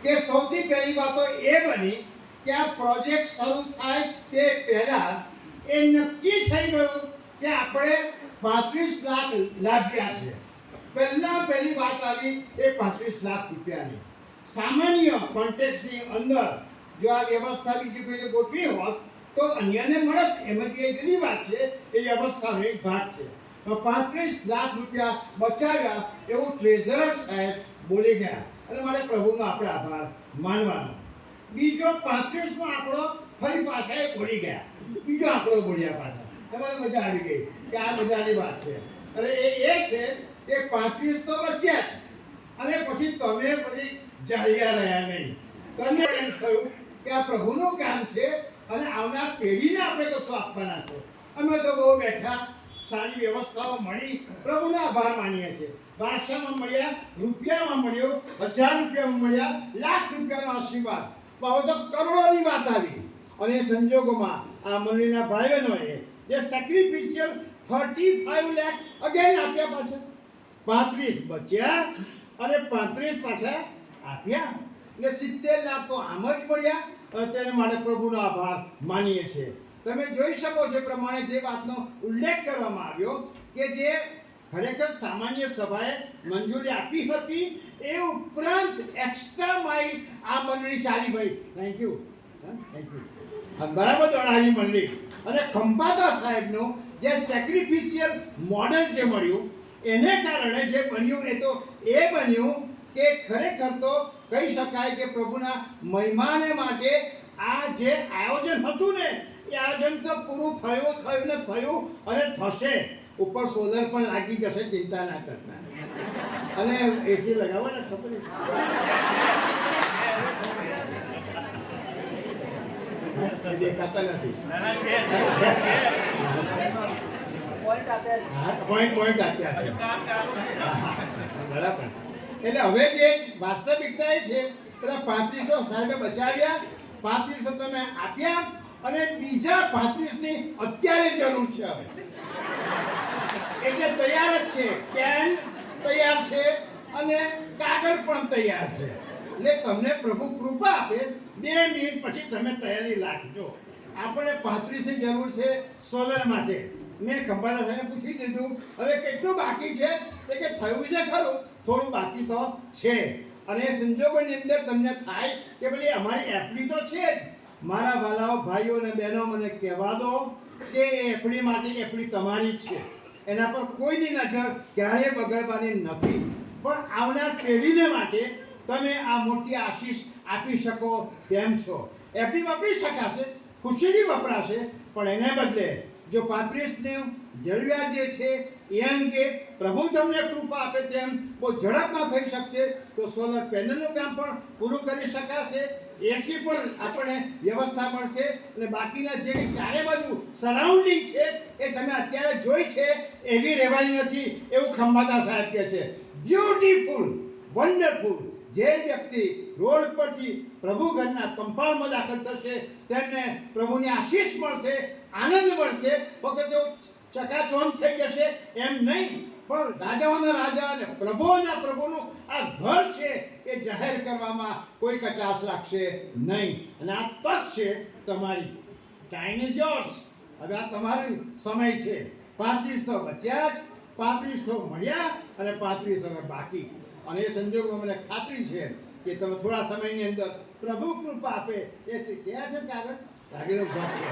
કે સૌથી પહેલી વાત તો એ બની કે આ પ્રોજેક્ટ શરૂ થાય તે પહેલા એ નક્કી થઈ ગયું કે આપણે 35 લાખ લાગ્યા છે. પહેલી વાત આવી એ 35 લાખ રૂપિયાની. સામાન્ય કોન્ટેક્સની અંદર જો આ વ્યવસ્થા બીજી કોઈ ગોઠવી હોત તો અન્યને મળત, એમાં જે જુદી વાત છે એ વ્યવસ્થાનો એક ભાગ છે. તો 35 લાખ રૂપિયા બચાવ્યા એવું ટ્રેઝરર સાહેબ બોલી ગયા અને મારે પ્રભુનો આપણે આભાર માનવાનો. બીજો 35નો આંકડો ફરી પાછા એ બોલી ગયા, બીજો આંકડો બોલ્યા પાછા. તમારે મજા આવી ગઈ કે આ મજાની વાત છે. અને એ છે કે 35 તો બચ્યા જ અને પછી તમે જાળ્યા રહ્યા નહીં. તમને એમ થયું કે આ પ્રભુનું કામ છે અને આવનાર પેઢીને આપણે કશું આપવાના છે. અમે તો બહુ બેઠા, સારી વ્યવસ્થાઓ મળી, પ્રભુનો આભાર માનીએ છીએ. ભાષામાં મળ્યા, રૂપિયામાં મળ્યો, 1000 રૂપિયામાં મળ્યા, લાખ રૂપિયાનો આશીર્વાદ, હવે તો કરોડોની વાત આવી. અને એ સંજોગોમાં આ મંડળીના ભાઈ બહેનોએ જે સેક્રિફિશિયલ 35 લાખ અગેન આપ્યા, પાછા 35 બચ્યા અને 35 પાછા આપ્યા, એટલે 70 લાખ તો આમ જ મળ્યા. તેને માટે પ્રભુનો આભાર માનીએ છીએ. તમે જોઈ શકો છો પ્રમાણે જે વાતનો ઉલ્લેખ કરવામાં આવ્યો કે જે ખરેખર સામાન્ય સભાએ મંજૂરી આપી હતી, એ ઉપરાંત એક્સ્ટ્રા માઇલ આ મંડળી ચાલી ભાઈ. Thank you. બરાબર જણાવી મંડળી. અને ખંભાતા સાહેબનું જે સેક્રિફિશિયલ મોડેલ જે મળ્યું એને કારણે જે બન્યું એ તો એ બન્યું કે ખરેખર તો કહી શકાય કે પ્રભુના મહિમાને માટે આ જે આયોજન હતું ને એ આયોજન તો પૂરું થયું ને થયું અને થશે. ઉપર સોલર પણ લાગી જશે, ચિંતા ના કરતા. અને એસી લગાવો ને, ખબર દેખાતા નથી. પોઈન્ટ આપ્યા છે. બરાબર. એટલે હવે જે વાસ્તવિકતા એ છે પેલા 3500 સાહેબે બચાવ્યા, 3500 તમે આપ્યા અને બીજા 35ની અત્યારે જરૂર છે. હવે એટલે તૈયાર જ છે, કેન તૈયાર છે અને કાગળ પણ તૈયાર છે. એટલે તમને પ્રભુ કૃપા આપે 2 મિનિટ પછી તમે તૈયારી રાખજો. આપણે 35ની જરૂર છે સોલર માટે. મેં ખંભાતા સાહેબને પૂછી દીધું હવે કેટલું બાકી છે, તો કે થયું છે ખરું, થોડું બાકી તો છે. અને એ સંજોગોની અંદર તમને થાય કે ભલે અમારી એફડી તો છે જ. મારા વાલાઓ ભાઈઓ અને બહેનો મને કહેવા દો કે એફડી માટે એફડી તમારી જ છે, એના પર કોઈની નજર ક્યારેય બગાડવાની નથી. પણ આવનાર પેઢીને માટે તમે આ મોટી આશીષ આપી શકો તેમ છો. એફડી વાપરી શકાશે, ખુશીથી વપરાશે, પણ એને બદલે જો 35ની જરૂરિયાત જે છે એ અંગે પ્રભુ તમને કૃપા આપે તેમ બહુ ઝડપમાં થઈ શકશે તો સોલર પેનલનું કામ પણ પૂરું કરી શકાશે. એસી પણ આપણે વ્યવસ્થા મળશે અને બાકીના જે ચારે બાજુ સરાઉન્ડિંગ છે એ તમે અત્યારે જોઈ છે એવી રહેવાની નથી એવું ખંભાતા સાહેબ કહે છે. Beautiful, wonderful. જે વ્યક્તિ રોડ પરથી પ્રભુ ઘરના કંપાઉન્ડમાં દાખલ થશે તેમને પ્રભુની આશીષ મળશે, આનંદ મળશે. ફક્ત તેઓ ચકાચોંધ થઈ જશે એમ નહીં, પણ રાજાઓના રાજા અને પ્રભુઓના પ્રભુનું આ ઘર છે એ જાહેર કરવામાં કોઈ કચાશ રાખશે નહીં. અને આ તક છે તમારી. Time is yours. હવે આ તમારો સમય છે. 3500 બચ્યા જ, 3500 મળ્યા અને 3500 બાકી. અને એ સંજોગોમાં મને ખાતરી છે કે તમે થોડા સમયની અંદર પ્રભુ કૃપા આપે એ ક્યાં છે કાગળ ભાગ છે.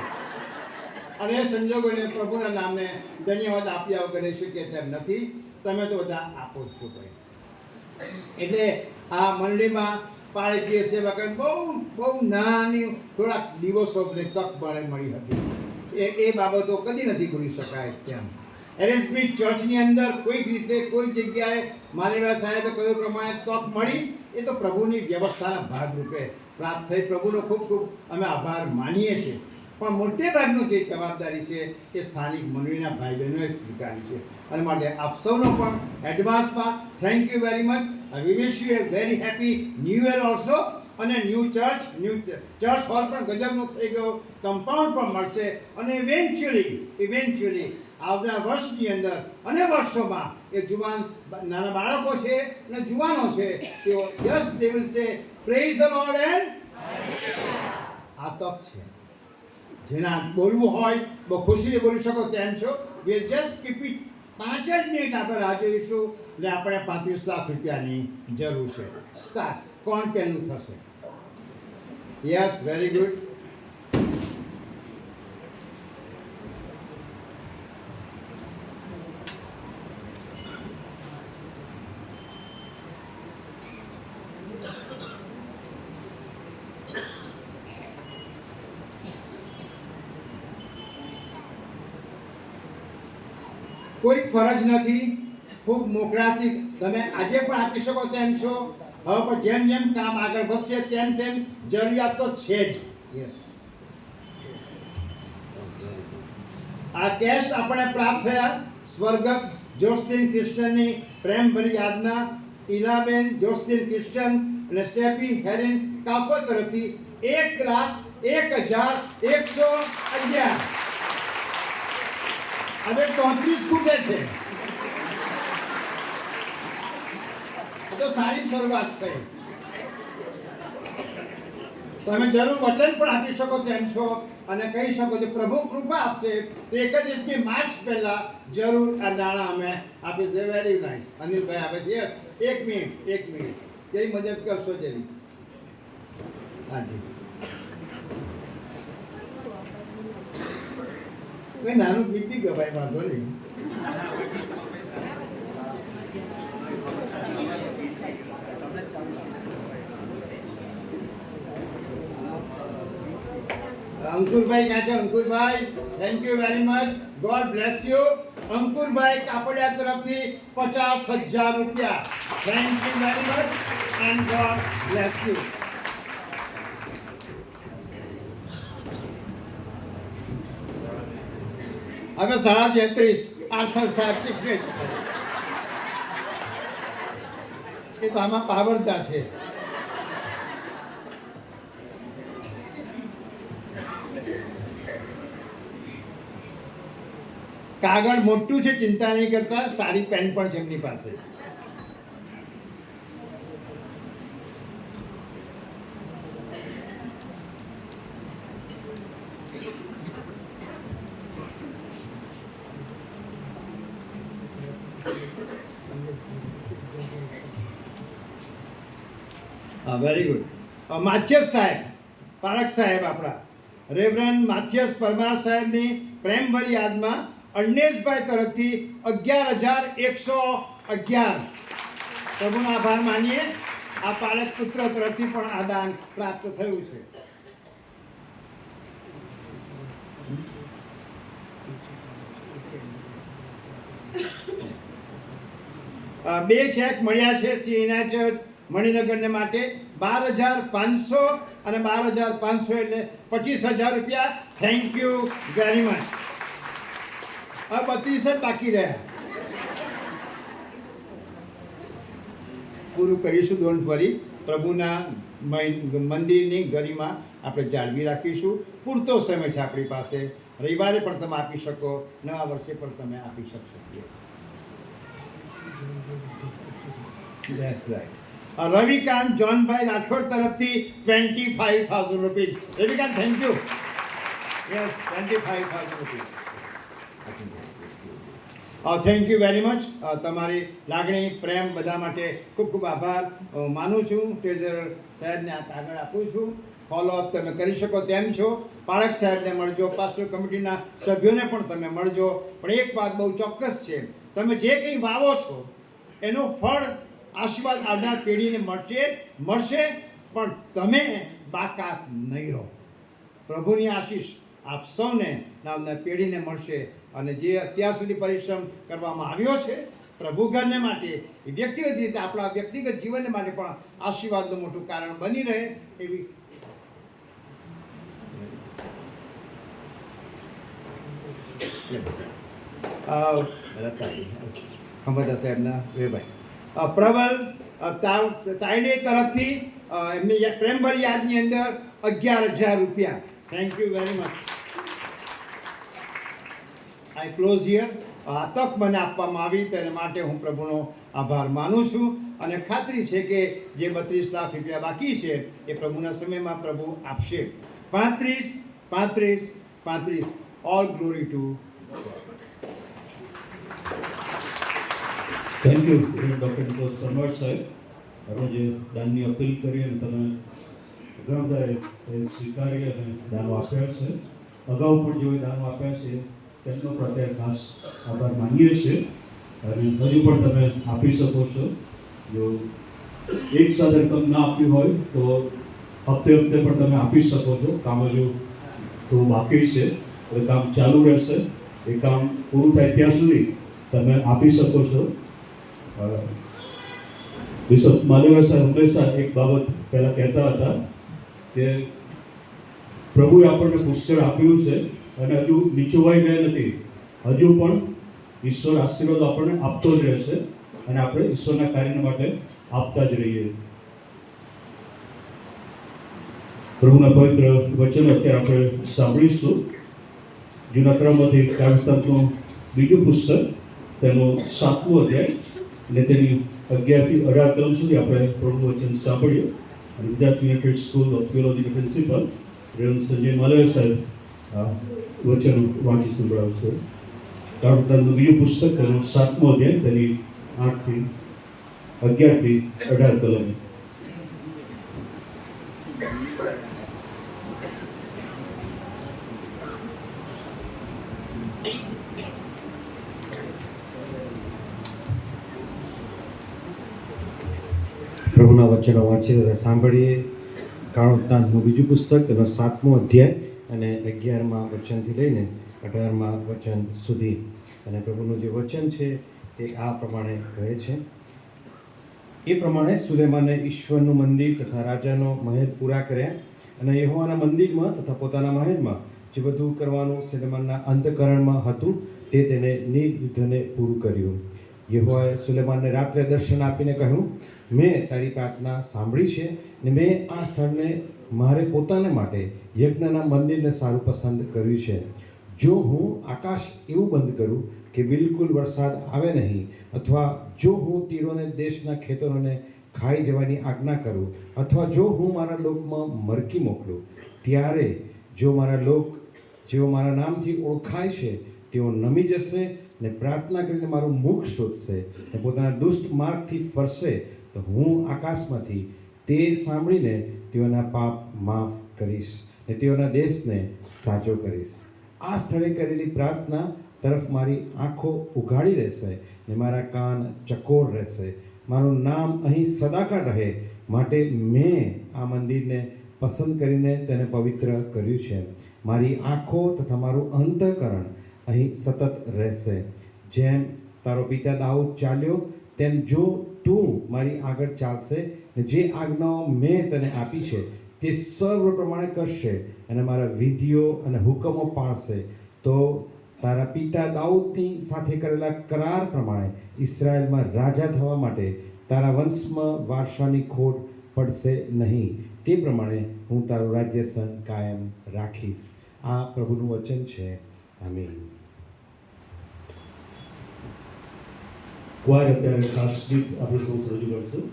અને એ સંજોગોને પ્રભુના નામને ધન્યવાદ આપ્યા વગર શકીએ તેમ નથી. તમે તો બધા આપો જ છો ભાઈ. એટલે આ મંડળીમાં પાળકીય સેવા કરી બહુ નાની થોડાક દિવસોની તક મળી હતી. એ બાબતો કદી નથી ભૂલી શકાય તેમ. એલએસબી ચર્ચની અંદર કોઈક રીતે કોઈ જગ્યાએ માલેવા સાહેબે કહ્યું પ્રમાણે તક મળી, એ તો પ્રભુની વ્યવસ્થાના ભાગરૂપે પ્રાપ્ત થઈ. પ્રભુનો ખૂબ ખૂબ અમે આભાર માનીએ છીએ. પણ મોટે ભાગનું જે જવાબદારી છે એ સ્થાનિક મંડળીના ભાઈ બહેનોએ સ્વીકારી છે. અને માટે આપ સૌનો પણ એડવાન્સમાં thank you very much. We wish you a very happy new year also. અને ન્યૂ ચર્ચ હોલ પણ ગજબનો થઈ ગયો, કમ્પાઉન્ડ પણ મળશે અને ઇવેન્ચ્યુઅલી આવનાર વર્ષની અંદર અને વર્ષોમાં એ જુવાન નાના બાળકો છે અને જુવાનો છે તેઓ યસ દે વિલ સે પ્રેઝ ધ લોર્ડ એન્ડ આ તક છે જેના બોલવું હોય બહુ ખુશીથી બોલી શકો તેમ છો વી જસ્ટ કીપ ઇટ 5 જ મિનિટ આપણે રાહ જોઈશું એટલે આપણે 35 લાખ રૂપિયાની જરૂર છે સ્ટાર્ટ કોણ પહેલું થશે યસ વેરી ગુડ કોઈ ફરજ નથી ખૂબ મોકળાશી તમે આજે પણ આપી શકો તેમ છો હવે પણ જેમ જેમ કામ આગળ વધશે તેમ તેમ જરૂરિયાત તો છે જ આ કેશ આપણે પ્રાપ્ત થયા સ્વર્ગસ્થ જોસ્તીન ક્રિશ્ચનની પ્રેમભરી યાદના ઈલાબેન જોસ્તીન ક્રિશ્ચન અને સ્ટેફી હેરેન કાપો તરફથી 1,01,111 હવે 33 ખૂટે છે તો સારી શરૂઆત થઈ તમે જરૂર વચન પણ આપી શકો તેમ છો અને કહી શકો છો પ્રભુ કૃપા આપશે તો 31મી માર્ચ પહેલા જરૂર આ નાણાં અમે આપી દે વેરી નાઇસ અનિલભાઈ આપે છે યસ 1 મિનિટ જેવી મદદ કરશો જેવી હાજી કોઈ નાનું ગીત બી ગવાય વાંધો નહીં અંકુરભાઈ ક્યાં છે Ankurbhai thank you very much God bless you Ankurbhai Kapadia તરફથી 50,000 રૂપિયા thank you very much and God bless you હવે 33.5 આર્થર સાહેબ શીખે છે એ તો આમાં પાવરદાર છે કાગળ મોટું છે ચિંતા નહીં કરતા સારી પેન પણ છે એમની પાસે વેરી ગુડ માથિયસ સાહેબ પારક સાહેબ આપણા રેવરન્ડ માથિયસ પરમાર સાહેબની પ્રેમભરી યાદમાં અન્નેશભાઈ તરફથી 11,111 પ્રભુનો આભાર માનીએ આ પારક પુત્ર તરફથી પણ આ દાન પ્રાપ્ત થયું છે બે ચેક મળ્યા છે સીએના ચર્ચ મણિનગરને માટે 12,500 અને 12,500 એટલે 25,000 રૂપિયા થેન્ક યુ વેરી મચ હવે 32 જ બાકી રહ્યા પૂરું કરીશું ડોન્ટ વરી પ્રભુના મંદિરની ગરિમા આપણે જાળવી રાખીશું પૂરતો સમય છે આપણી પાસે રવિવારે પણ તમે આપી શકો નવા વર્ષે પણ તમે આપી શકશો That's right. રવિકાંત જોનભાઈ રાઠોડ તરફથી 25,000 rupees Ravikant thank you yes 25,000 rupees thank you very much તમારી લાગણી પ્રેમ બધા માટે ખૂબ ખૂબ આભાર માનું છું ટ્રેઝરર સાહેબને આ કાગળ આપું છું ફોલોઅપ તમે કરી શકો તેમ છો પારક સાહેબને મળજો પાસ્ટર કમિટીના સભ્યોને પણ તમે મળજો પણ એક વાત બહુ ચોક્કસ છે તમે જે કંઈ વાવો છો એનું ફળ આશીર્વાદ આવનાર પેઢીને મળશે પણ તમે બાકાત નહીં રહો પ્રભુની આશીષ આપ સૌને આવનાર પેઢીને મળશે અને જે અત્યાર સુધી પરિશ્રમ કરવામાં આવ્યો છે પ્રભુ ઘરને માટે એ વ્યક્તિગત રીતે આપણા વ્યક્તિગત જીવનને માટે પણ આશીર્વાદનું મોટું કારણ બની રહે એવી ખંભાતા સાહેબના વેભાઈ પ્રબલ તાયડે તરફથી એમની પ્રેમભરી યાદની અંદર 11,000 રૂપિયા thank you very much I close here. આ તક મને આપવામાં આવી તેના માટે હું પ્રભુનો આભાર માનું છું અને ખાતરી છે કે જે 32 લાખ રૂપિયા બાકી છે એ પ્રભુના સમયમાં પ્રભુ આપશે. 35, 35, 35. All glory to. Thank you doctor Nicholas કનવાટ સાહેબ. આપણે જે દાનની અપીલ કરી અને તમે ઘણા બધાએ સ્વીકારી અને દાનો આપ્યા છે. અગાઉ પણ જેઓએ દાનો આપ્યા છે તેમનો પ્રત્યે ખાસ આભાર માનીએ છીએ અને હજુ પણ તમે આપી શકો છો. જો એક સાથે રકમ ના આપી હોય તો હપ્તે હપ્તે પણ તમે આપી શકો છો. કામ હજુ થોડું બાકી છે, એ કામ ચાલુ રહેશે. એ કામ પૂરું થાય ત્યાં સુધી તમે આપી શકો છો. બિશપ માલેવા સાહેબ હંમેશા એક બાબત પહેલાં કહેતા હતા કે પ્રભુએ આપણને પુષ્કળ આપ્યું છે અને હજુ નીચોવાઈ ગયા નથી. હજુ પણ ઈશ્વર આશીર્વાદ આપણને આપતો જ રહેશે અને આપણે ઈશ્વરના કાર્ય માટે આપતા જ રહીએ. પ્રભુના પવિત્ર વચનો અત્યારે આપણે સાંભળીશું. જૂના ક્રમમાંથી કાવ્યવંતનું બીજું પુસ્તક, તેનો 7મો અધ્યાય અને તેની 11 થી 18 કલમ સુધી આપણે પ્રભુનું વચન સાંભળીએ. અને ગુજરાત યુનાઇટેડ સ્કૂલ ઓફ થિયોલોજીના પ્રિન્સિપલ રેવરેન્ડ સંજય માલવિયા સાહેબ વચન વાંચી સંભળાવશે. કાવ્યવંતનું બીજું પુસ્તક, તેનો 7મો અધ્યાય, તેની 8 થી 11 થી 18 કલમ. પ્રભુના વચનો વાંચી તથા સાંભળીએ. કાળોતાંતનું બીજું પુસ્તક, તેનો 7મો અધ્યાય અને 11મા વચનથી લઈને 18મા વચન સુધી. અને પ્રભુનું જે વચન છે તે આ પ્રમાણે કહે છે. એ પ્રમાણે સુલેમાને ઈશ્વરનું મંદિર તથા રાજાનો મહેલ પૂરા કર્યા અને યહોવાના મંદિરમાં તથા પોતાના મહેલમાં જે બધું કરવાનું સુલેમાનના અંતઃકરણમાં હતું તે તેને નિર્વિઘ્ને પૂરું કર્યું. યહોવાએ સુલેમાનને રાત્રે દર્શન આપીને કહ્યું, મેં તારી પ્રાર્થના સાંભળી છે ને મેં આ સ્થળને મારે પોતાને માટે યજ્ઞના મંદિરને સારું પસંદ કર્યું છે. જો હું આકાશ એવું બંધ કરું કે બિલકુલ વરસાદ આવે નહીં, અથવા જો હું તીરોને દેશના ખેતરોને ખાઈ જવાની આજ્ઞા કરું, અથવા જો હું મારા લોકમાં મરકી મોકલું, ત્યારે જો મારા લોક જેઓ મારા નામથી ઓળખાય છે તેઓ નમી જશે ને પ્રાર્થના કરીને મારું મુખ શોધશે ને પોતાના દુષ્ટ માર્ગથી ફરશે, તો હું આકાશમાંથી તે સાંભળીને તેઓના પાપ માફ કરીશ ને તેઓના દેશને સાજો કરીશ. આ સ્થળે કરેલી પ્રાર્થના તરફ મારી આંખો ઉઘાડી રહેશે ને મારા કાન ચકોર રહેશે. મારું નામ અહીં સદાકાળ રહે માટે મેં આ મંદિરને પસંદ કરીને તેને પવિત્ર કર્યું છે. મારી આંખો તથા મારું અંતઃકરણ અહીં સતત રહેશે. જેમ તારો પિતા દાઉદ ચાલ્યો તેમ જો તું મારી આગળ ચાલશે ને જે આજ્ઞાઓ મેં તને આપી છે તે સર્વ પ્રમાણે કરશે અને મારા વિધિઓ અને હુકમો પાળશે, તો તારા પિતા દાઉદની સાથે કરેલા કરાર પ્રમાણે ઇસ્રાયેલમાં રાજા થવા માટે તારા વંશમાં વારસાની ખોટ પડશે નહીં. તે પ્રમાણે હું તારું રાજ્યસન કાયમ રાખીશ. આ પ્રભુનું વચન છે. આમીન. ક્વાયર અત્યારે ખાસ ગીત આપણે સૌ રજૂ કરશું.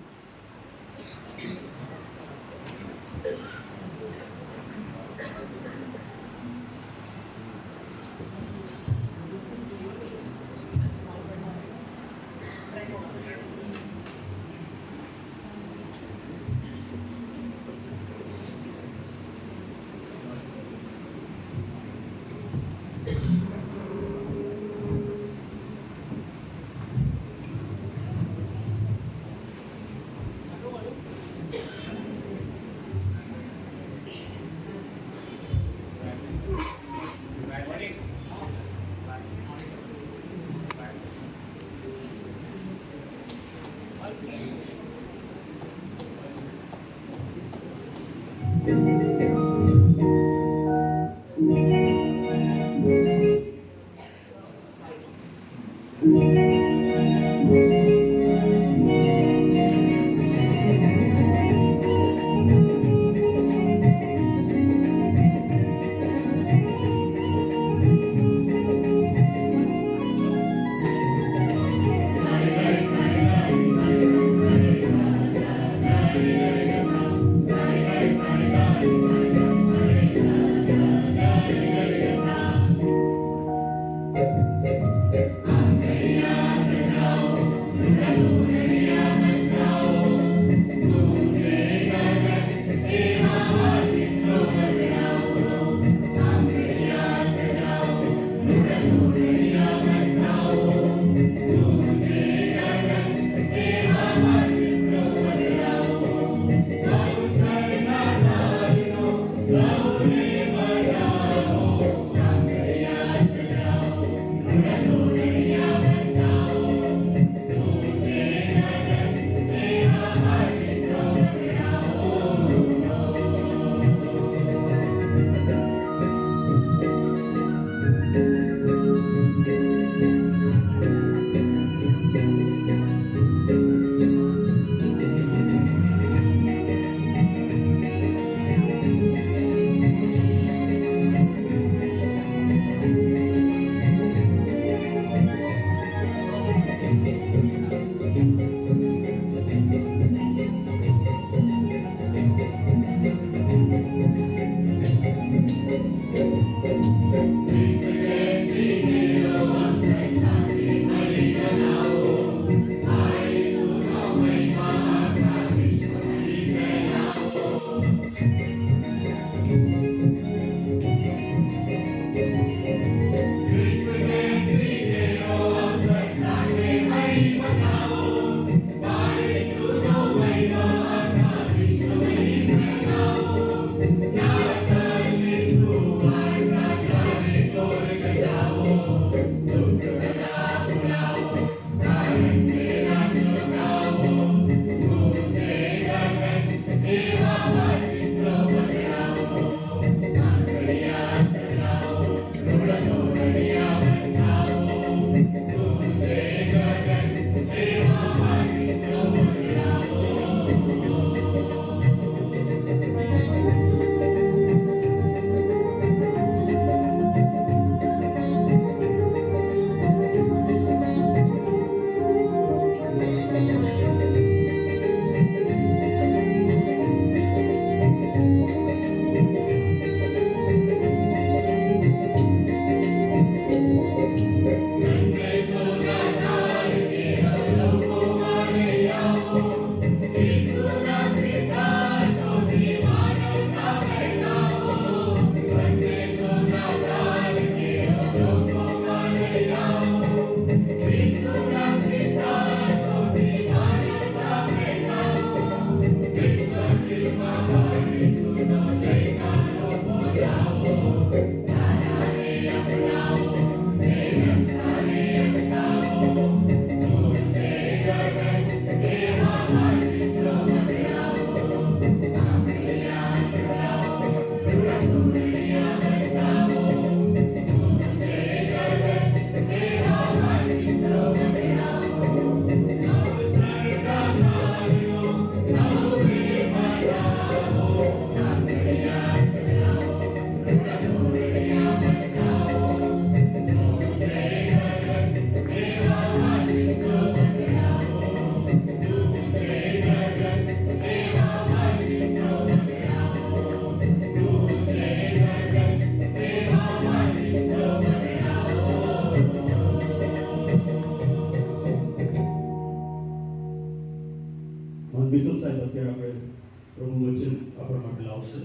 આપણા માટે લાવશે.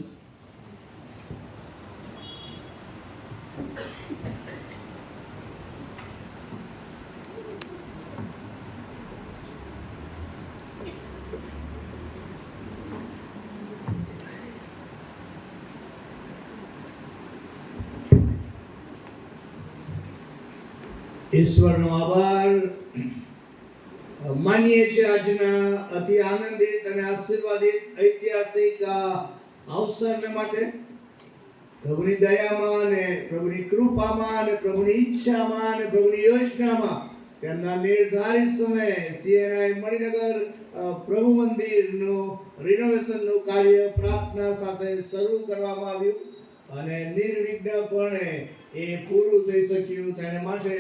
ઈશ્વરનો આભાર માનીએ છીએ આજના અતિ આનંદિત અને આશીર્વાદિત ઐતિહાસિક અવસરને માટે. પ્રભુની દયામાં અને પ્રભુની કૃપામાં અને પ્રભુની ઈચ્છામાં અને પ્રભુની યોજનામાં તેમના નિર્ધારિત સમયે CNI મણિનગર પ્રભુ મંદિરનું રિનોવેશનનું કાર્ય પ્રાર્થના સાથે શરૂ કરવામાં આવ્યું અને નિર્વિઘ્નપણે એ પૂરું થઈ શક્યું. તેના માટે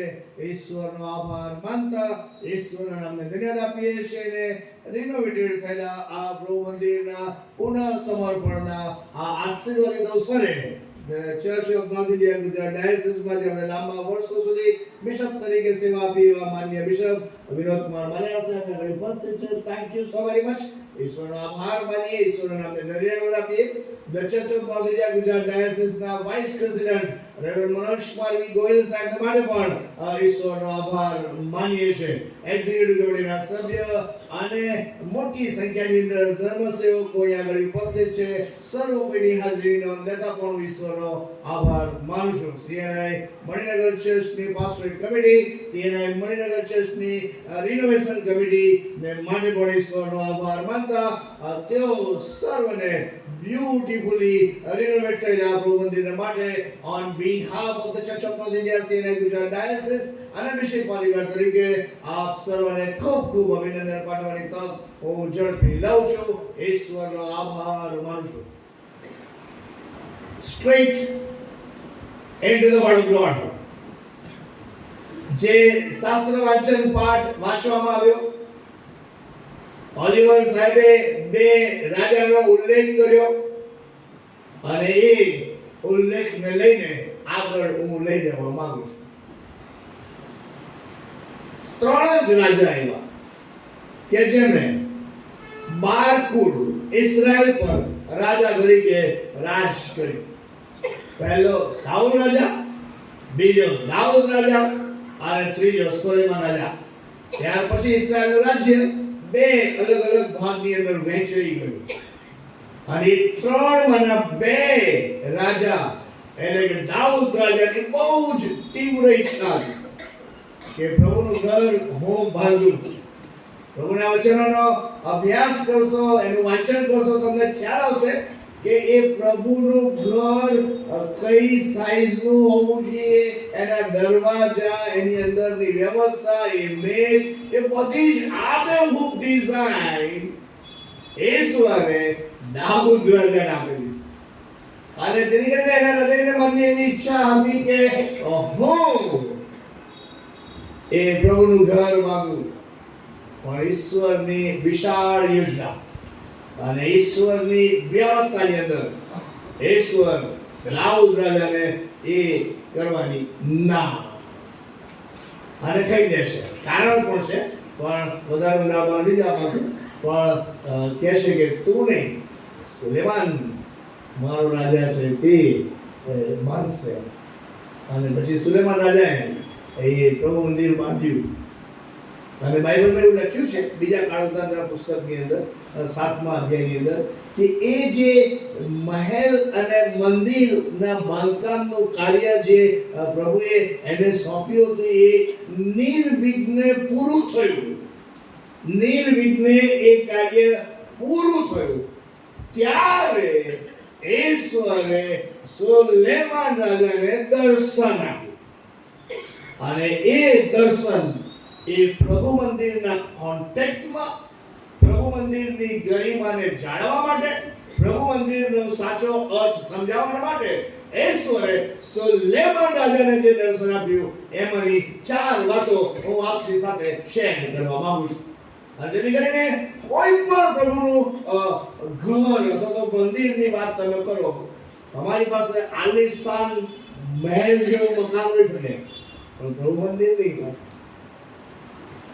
ઈશ્વરનો આભાર માનતા ઈશ્વરના નામને ધન્યવાદ આપીએ છીએ અને રિનોવેટેડ થયેલા આ પ્રભુ મંદિરના પુનઃ સમર્પણના આ આશીર્વાદિત અવસરે church of north India Gujarat ડાયોસિસમાં જેમણે લાંબા વર્ષો સુધી બિશપ તરીકે સેવા આપી એવા માન્ય બિશપ વિનોદ કુમાર માલિયા સાહેબ ઉપસ્થિત છે. Thank you so very much. ઈશ્વરનો આભાર માનીએ, ઈશ્વરના નામને ધન્યવાદ આપીએ. The Church of North India Gujarat Diocese ના વાઇસ પ્રેસિડેન્ટ રેવરેન્ડ મનોજ કુમાર વી ગોયલ સાહેબ માટે પણ ઈશ્વરનો આભાર માનીએ છીએ. એક્ઝિક્યુટિવ કમિટીના સભ્ય અને મોટી સંખ્યાની અંદર ધર્મસેવકો અહીંયા આગળ ઉપસ્થિત છે. સર્વોપરીની હાજરીનો લેતા પણ ઈશ્વરનો આભાર માનું છું. CNI મણિનગર ચર્ચની પાસ્ટોરેટ કમિટી, CNI મણિનગર ચર્ચની રિનોવેશન કમિટી ને માટે પણ ઈશ્વરનો આભાર માનતા તેઓ સર્વને beautifully renovate થયેલા પ્રભુ મંદિર માટે on behalf of the Church of North India CNI Gujarat Diocese અને બિશપ પરિવાર તરીકે આપ સર્વને ખૂબ ખૂબ અભિનંદન પાઠવવાની તક હું ઝડપી લઉં છું. ઈશ્વરનો આભાર માનું છું. Straight into the word of God. જે શાસ્ત્ર વાંચન પાઠ વાંચવામાં આવ્યો, ઓલિવર સાહેબે બે રાજાનો ઉલ્લેખ કર્યો અને એ ઉલ્લેખને લઈને આગળ હું લઈ જવા માંગુ છું. ત્રણ જ રાજા એવા કે જેમણે 12 કુળ ઇઝરાયલ પર રાજા તરીકે રાજ કર્યું. પહેલો સાઉલ રાજા, બીજો દાઉદ રાજા અને ત્રીજો સોલેમાન રાજા. ત્યાર પછી ઇઝરાયલનું રાજ્ય બે અલગ અલગ ભાગની અંદર વહેંચાઈ ગયું અને ત્રણમાંના બે રાજા એટલે કે દાઉદ રાજાની બહુ જ તીવ્ર ઈચ્છા હતી કે પ્રભુનું ઘર હું બાંધું. પ્રભુના વચનોનો અભ્યાસ કરશો, એનું વાંચન કરશો, તમને ખ્યાલ આવશે કે એ પ્રભુનું ઘર કઈ સાઈઝનું હોવું જોઈએ, એના દરવાજા, એની અંદરની વ્યવસ્થા, ઇમેજ, એ બધી જ આબેહૂબ ડિઝાઇન ઈશ્વરે દાઉદ રાજાને આપેલી. અને તેથી કરીને એના હૃદયને મનની એવી ઈચ્છા હતી કે હું એ પ્રભુનું ઘર માંગુ. પણ ઈશ્વરની વિશાળ યોજના અને ઈશ્વરની વ્યવસ્થાની અંદર ઈશ્વર દાઉદ રાજાને એ કરવાની ના અને કહી દેશે. કારણ પણ છે, પણ વધારે લાભ લીધા માટે પણ કહેશે કે તું નહીં, સુલેમાન મારો રાજા છે તે બાંધશે. અને પછી સુલેમાન રાજાએ એ પ્રભુ મંદિર બાંધ્યું. અને બાઇબલમાં એવું લખ્યું છે બીજા કાળોતરના પુસ્તકની અંદર 7મા અધ્યાયની અંદર કે એ જે મહેલ અને મંદિરના બાંધકામનું કાર્ય જે પ્રભુએ એને સોંપ્યું હતું એ નિર્વિઘ્ને પૂરું થયું. નિર્વિઘ્ને એ કાર્ય પૂરું થયું ત્યારે ઈશ્વરે સુલેમાન રાજાને દર્શન આપ્યું. અને એ દર્શન એ પ્રભુ મંદિરના કોન્ટેક્સ્ટમાં, પ્રભુ મંદિરની ગરિમાને જાણવા માટે, પ્રભુ મંદિરનો સાચો અર્થ સમજાવવા માટે ઈશ્વરે સુલેમાન રાજાને જે દર્શન આપ્યું એમાંની 4 વાતો હું આપની સાથે શેર કરવા માંગુ છું. અને જેથી કરીને કોઈ પણ પ્રભુનું ઘર અથવા તો મંદિરની વાત તમે કરો, તમારી પાસે આલિશાન મહેલ જેવું મકાન હોઈ શકે, પણ પ્રભુ મંદિર નહીં.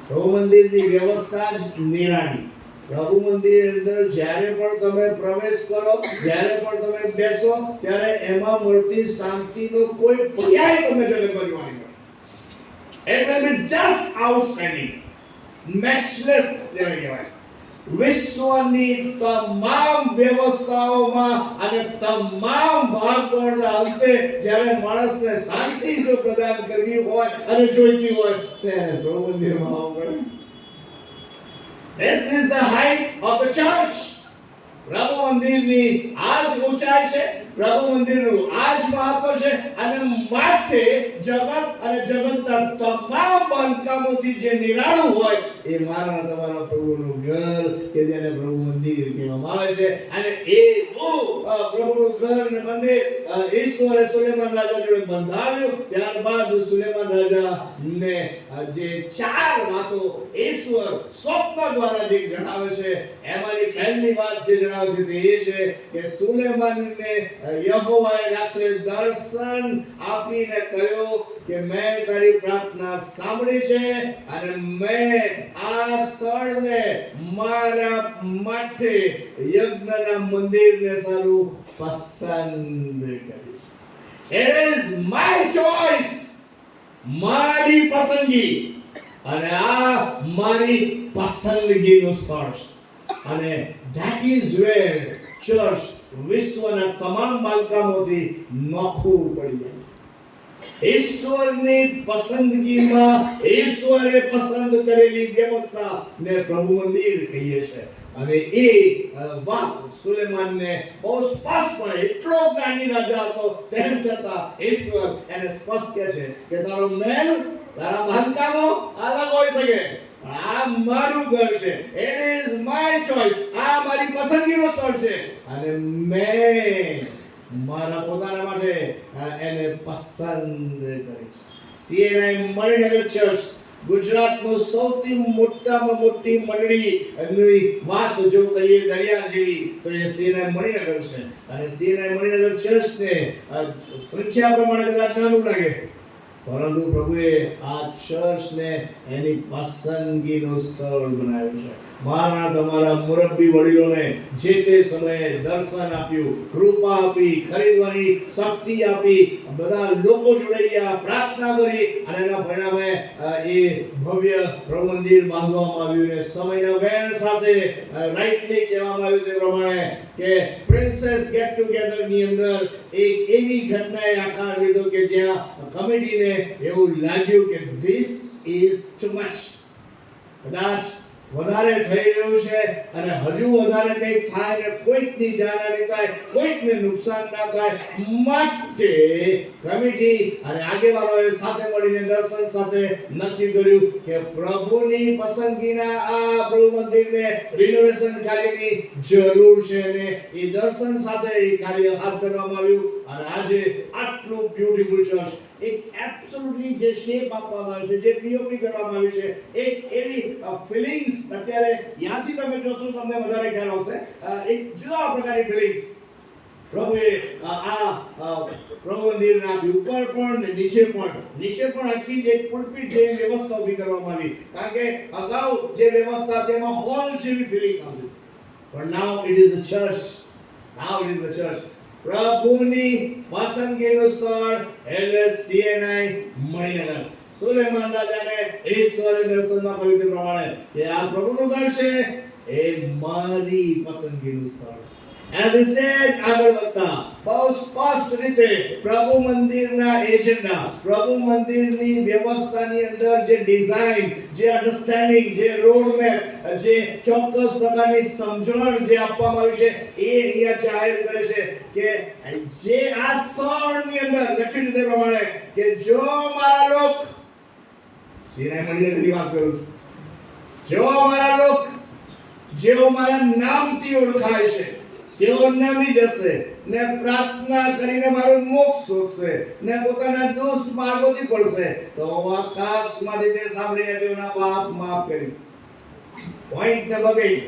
પ્રભુ મંદિરની વ્યવસ્થા જ નિરાળી, પ્રભુ મંદિર અંદર જ્યારે પણ તમે પ્રવેશ કરો, જ્યારે પણ તમે બેસો, ત્યારે એમાં મળતી શાંતિનો કોઈ પર્યાય તમે જગતમાં જોવા નહીં મળે. It will be just outstanding, matchless જેને કહેવાય. વિશ્વની તમામ વ્યવસ્થાઓમાં અને તમામ ભાગદોડના અંતે જ્યારે માણસને શાંતિ જો પ્રદાન કરવી હોય અને જોઈતી હોય ત્યારે પ્રભુ મંદિરમાં આવવું પડે. This is the height of the church. પ્રભુ મંદિરની આ જ ઊંચાઈ છે, પ્રભુ મંદિરનું આ જ મહત્વ છે, અને માટે જગત અને જગતના તમામ બાંધકામોથી જે નિરાળું હોય એ મારા તમારા પ્રભુનું ઘર કે જેને પ્રભુ મંદિર કહેવામાં આવે છે. અને એ પ્રભુનું ઘર અને મંદિર ઈશ્વરે સુલેમાન રાજા જોડે બંધાવ્યું. ત્યારબાદ સુલેમાન રાજાને જે 4 વાતો ઈશ્વર સ્વપ્ન દ્વારા જે જણાવે છે, એમાંની પહેલી વાત જે જણાવે છે તે એ છે કે સુલેમાનને યહોવાએ રાત્રે દર્શન આપીને કહ્યું કે મેં તારી પ્રાર્થના સાંભળી છે અને મેં આ સ્થળને મારા માટે યજ્ઞના મંદિરને સારું પસંદ કર્યું છે. It is my choice, મારી પસંદગી, અને આ મારી પસંદગીનું સ્થળ છે. અને that is where church વિશ્વના તમામ બાંધકામોથી નોખું પડી જાય છે. ઈશ્વરની પસંદગીમાં ઈશ્વરે પસંદ કરેલી વ્યવસ્થાને પ્રભુ મંદિર કહીએ છે. અને એ વાત સુલેમાનને બહુ સ્પષ્ટપણે, એટલો જ્ઞાની રાજા હતો તેમ છતાં ઈશ્વર એને સ્પષ્ટ કહે છે કે તારો મહેલ, તારા બાંધકામો અલગ હોઈ શકે, આ મારું ઘર છે. It is my choice, આ મારી પસંદગીનો સ્થળ છે, અને મેં મારા પોતાના માટે એને પસંદ કરી. CNI મણિનગર ચર્ચ ગુજરાતનું સૌથી મોટામાં મોટી મંડળીની વાત જો કરીએ દરિયા જેવી તો એ CNI મણિનગર છે. અને CNI મણિનગર ચર્ચને સંખ્યા પ્રમાણે કદાચ નાનું લાગે, પરંતુ પ્રભુએ આ ચર્ચને એની પસંદગીનું સ્થળ બનાવ્યું છે. મારા તમારા મુરબ્બી વડીલોને જે તે સમયે દર્શન આપ્યું, કૃપા આપી, ખરીદવાની શક્તિ આપી, બધા લોકો જોડાઈ ગયા, પ્રાર્થના કરી, અને એના પરિણામે એ ભવ્ય પ્રભુ મંદિર બાંધવામાં આવ્યું. ને સમયના વેણ સાથે રાઇટલી કહેવામાં આવ્યું તે પ્રમાણે કે પ્રિન્સેસ ગેટ ટુગેધર ની અંદર એક એવી ઘટનાએ આકાર લીધો કે જ્યાં કમિટીને એવું લાગ્યું કે ધીસ ઇઝ ટુ મચ, કદાચ વધારે થઈ રહ્યું છે અને હજુ વધારે કંઈક થાય ને કોઈકની જાનહાનિ થાય, કોઈકને નુકસાન ના થાય, માટે કમિટી અને આગેવાનોએ સાથે મળીને દર્શન સાથે નક્કી કર્યું કે પ્રભુની પસંદગીના આ પ્રભુ મંદિરને રિનોવેશન કાર્યની જરૂર છે. અને એ દર્શન સાથે એ કાર્ય હાથ ધરવામાં આવ્યું. અને આજે આટલું બ્યુટીફુલ ચર્ચ, એક એબ્સોલ્યુટલી જે શેપ આપવામાં આવ્યો છે, જે પીઓપી કરવામાં આવ્યું છે, એક એવી ફિલિંગ્સ, અત્યારે ત્યાંથી તમે જોશો તમને વધારે ખ્યાલ આવશે, એક જુદા પ્રકારની ફિલિંગ્સ પ્રભુએ આ પ્રભુ મંદિરના ઉપર પણ ને નીચે પણ આખી જે પુલપિટ જે વ્યવસ્થા ઊભી કરવામાં આવી. કારણ કે અગાઉ જે વ્યવસ્થા તેમાં હોલ જેવી ફિલિંગ આવતી, પણ now it is the church. પ્રભુની પસંદગીનું સ્થળ એટલે CNI મણિનગર. સુલેમાન રાજાને ઈશ્વરે દર્શનમાં કહ્યું તે પ્રમાણે કે આ પ્રભુનું ઘર છે, એ મારી પસંદગીનું સ્થળ છે. And they said આગળ વધતા બહુ સ્પષ્ટ રીતે પ્રભુ મંદિરના એજન્ડા, પ્રભુ મંદિરની વ્યવસ્થાની અંદર જે ડિઝાઇન, જે અન્ડરસ્ટેન્ડિંગ, જે રોડ મેપ, જે ચોક્કસ પ્રકારની સમજણ જે આપવામાં આવી છે, એ અહીંયા જાહેર કરે છે કે જે આ સ્થળની અંદર લખ્યું છે તે પ્રમાણે કે જો મારા લોક, CNI મંદિરની વાત કરું છું, જો મારા લોક જેઓ મારા નામથી ઓળખાય છે તેઓ નમી જશે ને પ્રાર્થના કરીને મારું મોક્ષ શોધશે ને પોતાના દુષ્ટ માર્ગોથી પડશે તો હું આકાશમાંથી તે સાંભળીને તેઓના પાપ માફ કરીશ. પોઈન્ટ નંબર 2,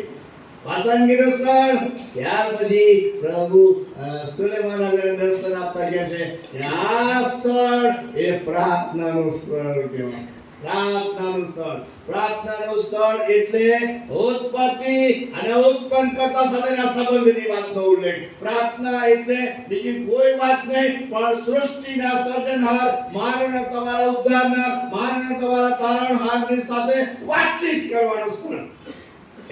પસંદગીનું સ્થળ. ત્યાર પછી પ્રભુ સુલેમાન રાજાને દર્શન આપતા કહે છે કે આ સ્થળ એ પ્રાર્થનાનું સ્થળ કહેવાય. પ્રાર્થનાનું સ્થળ એટલે ઉત્પત્તિ અને ઉત્પન્ન કરતા સાથેના સંબંધની વાતનો ઉલ્લેખ. પ્રાર્થના એટલે બીજી કોઈ વાત નહીં, પણ સૃષ્ટિના સર્જનહાર, માનવના તમારા ઉદ્ધારનાર, માનવના તમારા તારણહારની સાથે વાતચીત કરવાનું સ્થળ.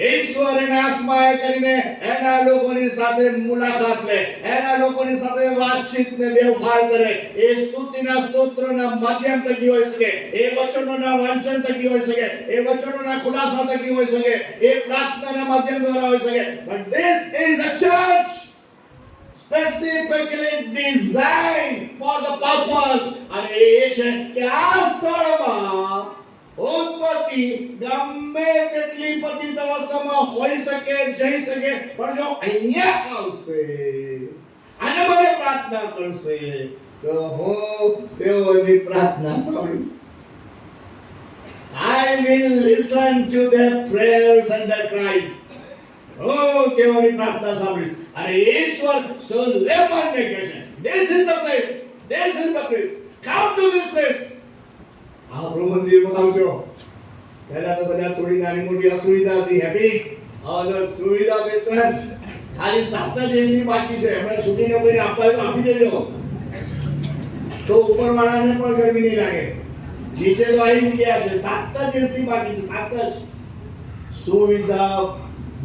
ઈશ્વર એના આત્માએ કરીને એના લોકોની સાથે મુલાકાત લે, એના લોકોની સાથે વાતચીત ને વ્યવહાર કરે. એ સ્તુતિના સ્તોત્રના માધ્યમ થકી હોઈ શકે, એ વચનોના વાંચન થકી હોઈ શકે, એ વચનોના ખુલાસા થકી હોઈ શકે, એ પ્રાર્થનાના માધ્યમ દ્વારા હોઈ શકે. But this is a church specifically designed for the purpose. અને એ છે કે આ સ્થળમાં ઉત્પત્તિ ગમે તેટલી પતિત અવસ્થામાં હોઈ શકે, જઈ શકે, પણ જો અહીંયા આવશે, આના માટે પ્રાર્થના કરશે, તો હું તેઓની પ્રાર્થના સાંભળીશ. I will listen to their prayers and their cries. હું તેઓની પ્રાર્થના સાંભળીશ. અને ઈશ્વર સોલેમનને કહેશે, this is the place, this is the place, come to this place. આપણું મંદિરમાં આવજો. પહેલા તો બધા થોડી નાની મોટી અસુવિધા હતી, હેપી. હવે તો સુવિધા બેસર ખાલી 7 જ એસી બાકી છે. અમે છૂટીને કોઈને આપવા હોય તો આપી દેજો, તો ઉપરવાળાને પણ ગરમી નહીં લાગે. નીચે તો આવી જ ગયા છે, 7 જ એસી બાકી છે, 7 જ. સુવિધા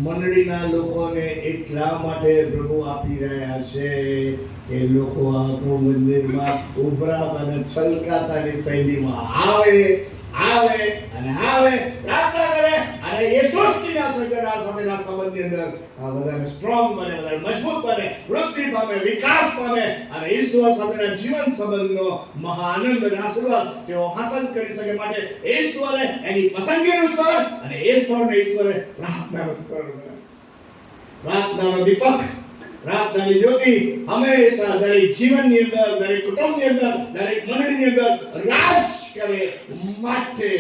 મંડળીના લોકોને એટલા માટે પ્રભુ આપી રહ્યા છે કે લોકો આપણું મંદિરમાં ઉભરાતા અને છલકાતાની શૈલીમાં આવે અને પ્રાર્થના કરે, અને એ સૃષ્ટિના સર્જનહાર સાથેના સંબંધની અંદર વધારે સ્ટ્રોંગ બને, વધારે મજબૂત બને, વૃદ્ધિ પામે, વિકાસ પામે, અને ઈશ્વર સાથેના જીવન સંબંધનો મહાઆનંદ અને આશીર્વાદ તેઓ હાંસલ કરી શકે. માટે ઈશ્વરે એની પસંદગીનું સ્થળ, અને એ સ્થળને ઈશ્વરે પ્રાર્થનાનું સ્થળ બનાવ્યું. પ્રાર્થનાનો દીપક, પ્રાર્થનાની જ્યોતિ હંમેશા દરેક જીવનની અંદર, દરેક કુટુંબની અંદર, દરેક મંડળીની અંદર રાજ કરે. માટે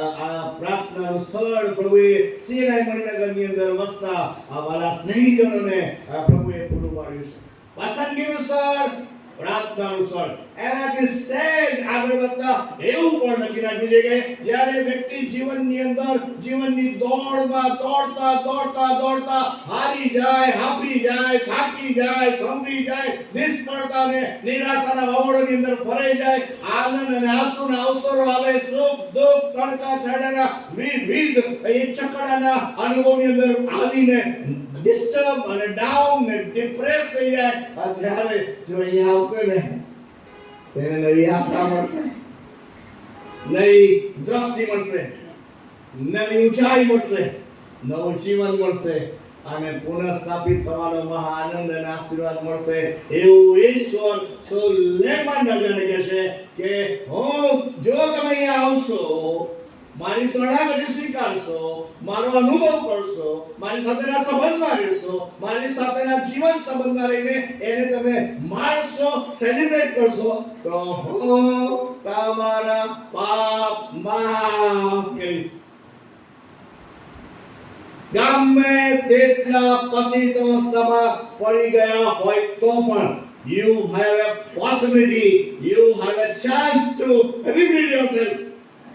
આ પ્રાર્થનાનું સ્થળ પ્રભુએ સિનાઈ મણિનગરની અંદર વસતા આ વાલા સ્નેહીજનોને પ્રભુએ પૂરું પાડ્યું છે. પસંદગીનું સ્થળ, પ્રાર્થનાનું સ્થળ. એનાથી સહેજ આગળ વધતા એવું પણ લખી નાખ્યું છે કે જ્યારે વ્યક્તિ જીવનની અંદર, જીવનની દોડમાં દોડતા હારી જાય, હાંફી જાય, થાકી જાય, થંભી જાય, નિષ્ફળતાને નિરાશાના વાવડોની અંદર ફરાઈ જાય, આનંદ અને આંસુના અવસરો આવે, સુખ દુઃખ, તડકા છાંયડાના વિવિધ એ ચકડાના અનુભવની અંદર આવીને ડિસ્ટર્બ અને ડાઉન ને ડિપ્રેસ થઈ જાય, ત્યારે જો અહીંયા આવશે ને, તેને નવી આશા મળશે, નવી દ્રષ્ટિ મળશે, નવી ઊંચાઈ મળશે, નવું જીવન મળશે, અને પુનઃસ્થાપિત થવાનો મહાઆનંદ અને આશીર્વાદ મળશે. એવું ઈશ્વર સોલેમન રાજાને કહેશે કે હું, જો તમે અહીંયા આવશો, મારી શરણાગતિ સ્વીકારશો, મારો અનુભવ કરશો, મારી સાથેના સંબંધમાં રહેશો, મારી સાથેના જીવન સંબંધમાં રહીને એને તમે માણશો, સેલિબ્રેટ કરશો, તો હું તમારા પાપ માફ કરીશ. ગમે તેટલા પતિત અવસ્થામાં પડી ગયા હોય તો પણ you have a possibility, you have a chance to rebuild yourself.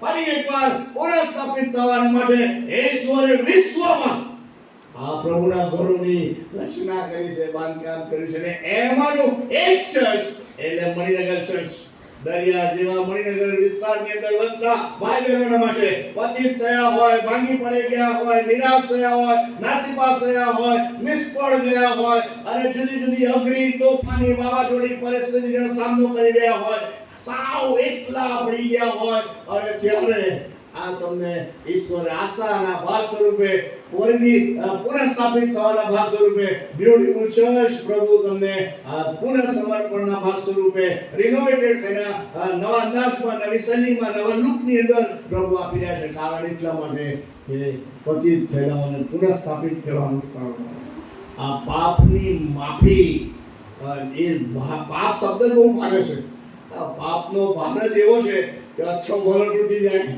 ફરી એકવાર પુનઃસ્થાપિત થવા માટે ઈશ્વરે વિશ્વમાં આ પ્રભુના ઘરોની રચના કરી છે, બાંધકામ કર્યું છે, અને એમાંનું એક ચર્ચ એટલે મણિનગર ચર્ચ. દરિયા જેવા મણિનગર વિસ્તારની અંદર વસતા ભાઈ બહેનોના માટે પતિત થયા હોય, ભાંગી પડી ગયા હોય, નિરાશ થયા હોય, નાસીપાસ થયા હોય, નિષ્ફળ ગયા હોય, અને જુદી જુદી અઘરી, તોફાની, વાવાઝોડી પરિસ્થિતિનો સામનો કરી રહ્યા હોય, સાવ એકલા પડી ગયા હોય, અને ત્યારે આ તમને ઈશ્વરે આશાના ભાગ સ્વરૂપે, પુનઃસ્થાપિત થવાના ભાગ સ્વરૂપે, બ્યુટીફુલ ચર્ચ પ્રભુ તમને પુનઃ સમર્પણના ભાગ સ્વરૂપે, રિનોવેટેડ થઈને નવા અંદાજમાં, નવી શૈલીમાં, નવા લુકની અંદર પ્રભુ આપી રહ્યા છે. કારણ એટલા માટે કે પતિત થયેલાઓને પુનઃસ્થાપિત કરવાનું સ્થળ. આ પાપની માફી, એ પાપ શબ્દ જ બહુ ભારે છે. પાપનો ભાર જ એવો છે કે અચ્છો ભલો તૂટી જાય,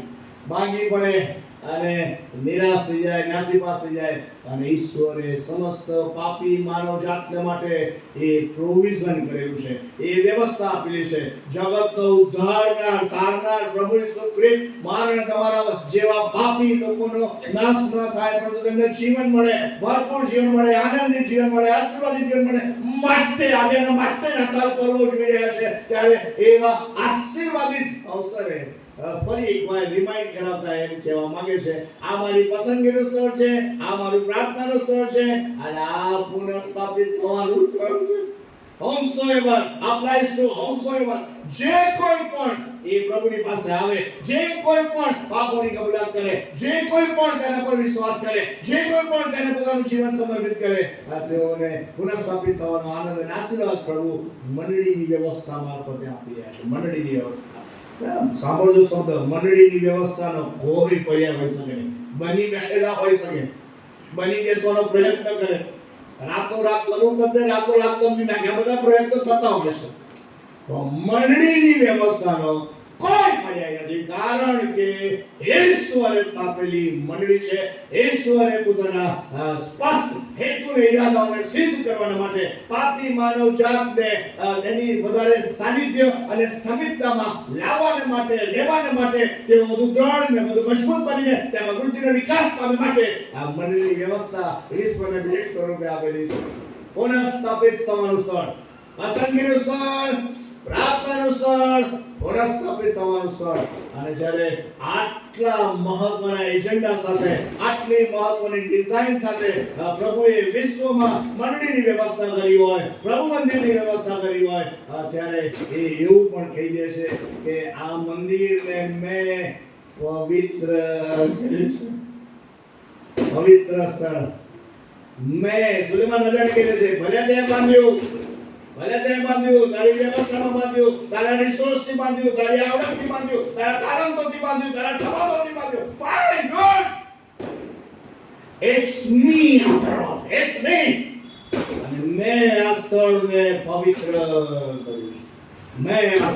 ભાંગી પડે, અને નિરાશ થઈ જાય, નાસીપાસ થઈ જાય, અને ઈશ્વરે સમસ્ત પાપી માનવ જાતને માટે એ પ્રોવિઝન કરેલું છે, એ વ્યવસ્થા આપેલી છે. જગતનો ઉદ્ધારનાર, તારનાર પ્રભુ ઈસુ ખ્રિસ્ત મારા તમારા જેવા પાપી લોકોનો નાશ ન થાય, પરંતુ તેમને જીવન મળે, ભરપૂર જીવન મળે, આનંદિત જીવન મળે, આશીર્વાદિત જીવન મળે માટે આજે માટે નાતાલ પર્વ ઉજવી રહ્યા છે. ત્યારે એવા આશીર્વાદિત અવસરે ફરી એકવાર રિમાઇન્ડ કરાવતા એમ કહેવા માંગે છે, આ મારી પસંદગીનું સ્થળ છે, આ મારું પ્રાર્થનાનું સ્થળ છે, અને આ પુનઃસ્થાપિત થવાનું સ્થળ છે. whomsoever applies to whomsoever, જે કોઈ પણ એ પ્રભુની પાસે આવે, જે કોઈ પણ પાપોની કબૂલાત કરે, જે કોઈ પણ તેના પર વિશ્વાસ કરે, જે કોઈ પણ તેને પોતાનું જીવન સમર્પિત કરે, તેઓને પુનઃસ્થાપિત થવાનો આનંદ અને આશીર્વાદ પ્રભુ મંડળીની વ્યવસ્થા મારફતે આપી રહ્યા છે. મંડળીની વ્યવસ્થા, સાંભળજો શબ્દ, મંડળીની વ્યવસ્થાનો કોઈ પર્યાય હોઈ શકે નહીં. બની બેઠેલા હોઈ શકે, બની બેસવાનો પ્રયત્ન કરે, રાતોરાત શરૂ કરી દે, રાતોરાત બંધી નાખે, બધા પ્રયત્નો થતા હોય છે. મંડળીની વ્યવસ્થાનો કોઈ પર્યાય નથી, કારણ કે ઈશ્વરે સ્થાપેલી મંડળી છે. ઈશ્વરે પોતાના સ્પષ્ટ હેતુને, ઈરાદાઓને સિદ્ધ કરવા માટે પાપી માનવ જાતને એની વધારે સાનિધ્ય અને સમીપતામાં લાવવાને માટે, રહેવાને માટે, તેઓ વધુ દ્રઢ ને વધુ મજબૂત બનીને તેમાં વૃદ્ધિનો વિકાસ પામે માટે આ મંડળીની વ્યવસ્થા ઈશ્વરને ભેટ સ્વરૂપે આપેલી છે. પુનઃસ્થાપિત થવાનું સ્થળ, પસંદગીનું સ્થળ, પ્રાર્થનાનું સ્થળ, પુનઃસ્થાપિત થવાનું સ્થળ. અને જ્યારે આટલા મહત્વના એજન્ડા સાથે, આટલી મહત્વની ડિઝાઇન સાથે પ્રભુએ વિશ્વમાં મંડળીની વ્યવસ્થા કરી હોય, પ્રભુ મંદિરની વ્યવસ્થા કરી હોય, ત્યારે એ એવું પણ કહી દે છે કે આ મંદિરને મેં પવિત્ર કર્યું છે. પવિત્ર સ્થળ મેં સુલેમાન નજારી કહે છે, ભલે તે બાંધ્યું, ભલે તે બાંધ્યું, તારી વ્યવસ્થામાં બાંધ્યું, તારા રિસોર્સથી બાંધ્યું, તારી આવડતથી બાંધ્યું, તારા તાલંતોથી બાંધ્યું, તારા સંબંધોથી બાંધ્યું, fine, good, it's me after all, it's me. અને મેં આ સ્થળને પવિત્ર કર્યું છે. મેં આ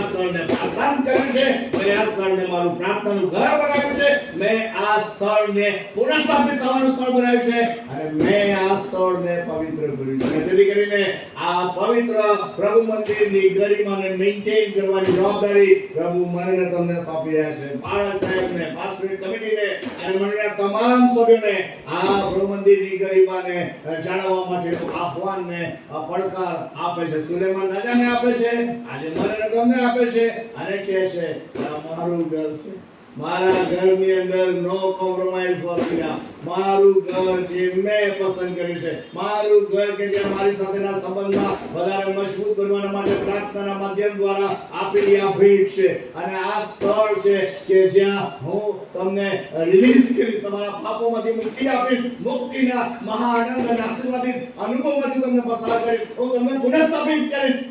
સ્થળને પસંદ કર્યું છે. મેં આ સ્થળને મારું પ્રાર્થનાનું ઘર બનાવ્યું છે. મેં આ સ્થળને પુનઃસ્થાપિત થવાનું સ્થળ બનાવ્યું છે, અને મેં આ સ્થળને પવિત્ર કર્યું છે. તેથી કરીને આ પવિત્ર પ્રભુ મંદિરની ગરિમાને મેન્ટેન કરવાની જવાબદારી પ્રભુ મને તમને સોંપી રહ્યા છે. બાળક સાહેબને, પાસ્ટોરેટ કમિટીને અને મંડળના તમામ સભ્યોને આ પ્રભુ મંદિરની ગરિમાને જાળવવા માટેનું આહ્વાનને પડકાર આપે છે. સુલેમાન રાજાને આપે છે, આજે મને તમને આપે છે, અને કહે છે આ મારું ઘર છે. મારા ઘરની અંદર નો કોમ્પ્રોમાઇઝ વર્તના, મારું ઘર જે મેં પસંદ કર્યું છે, મારું ઘર કે જ્યાં મારી સાથેના સંબંધમાં વધારે મજબૂત બનવાના માટે પ્રાર્થનાના માધ્યમ દ્વારા આપેલી આ ભેટ છે. અને આ સ્થળ છે કે જ્યાં હું તમને રિલીઝ કરીશ, તમારા પાપોમાંથી મુક્તિ આપીશ, મુક્તિના મહા આનંદ અને આશીર્વાદિત અનુભવમાંથી તમને પસાર કરીશ, હું તમને પુનઃસ્થાપિત કરીશ.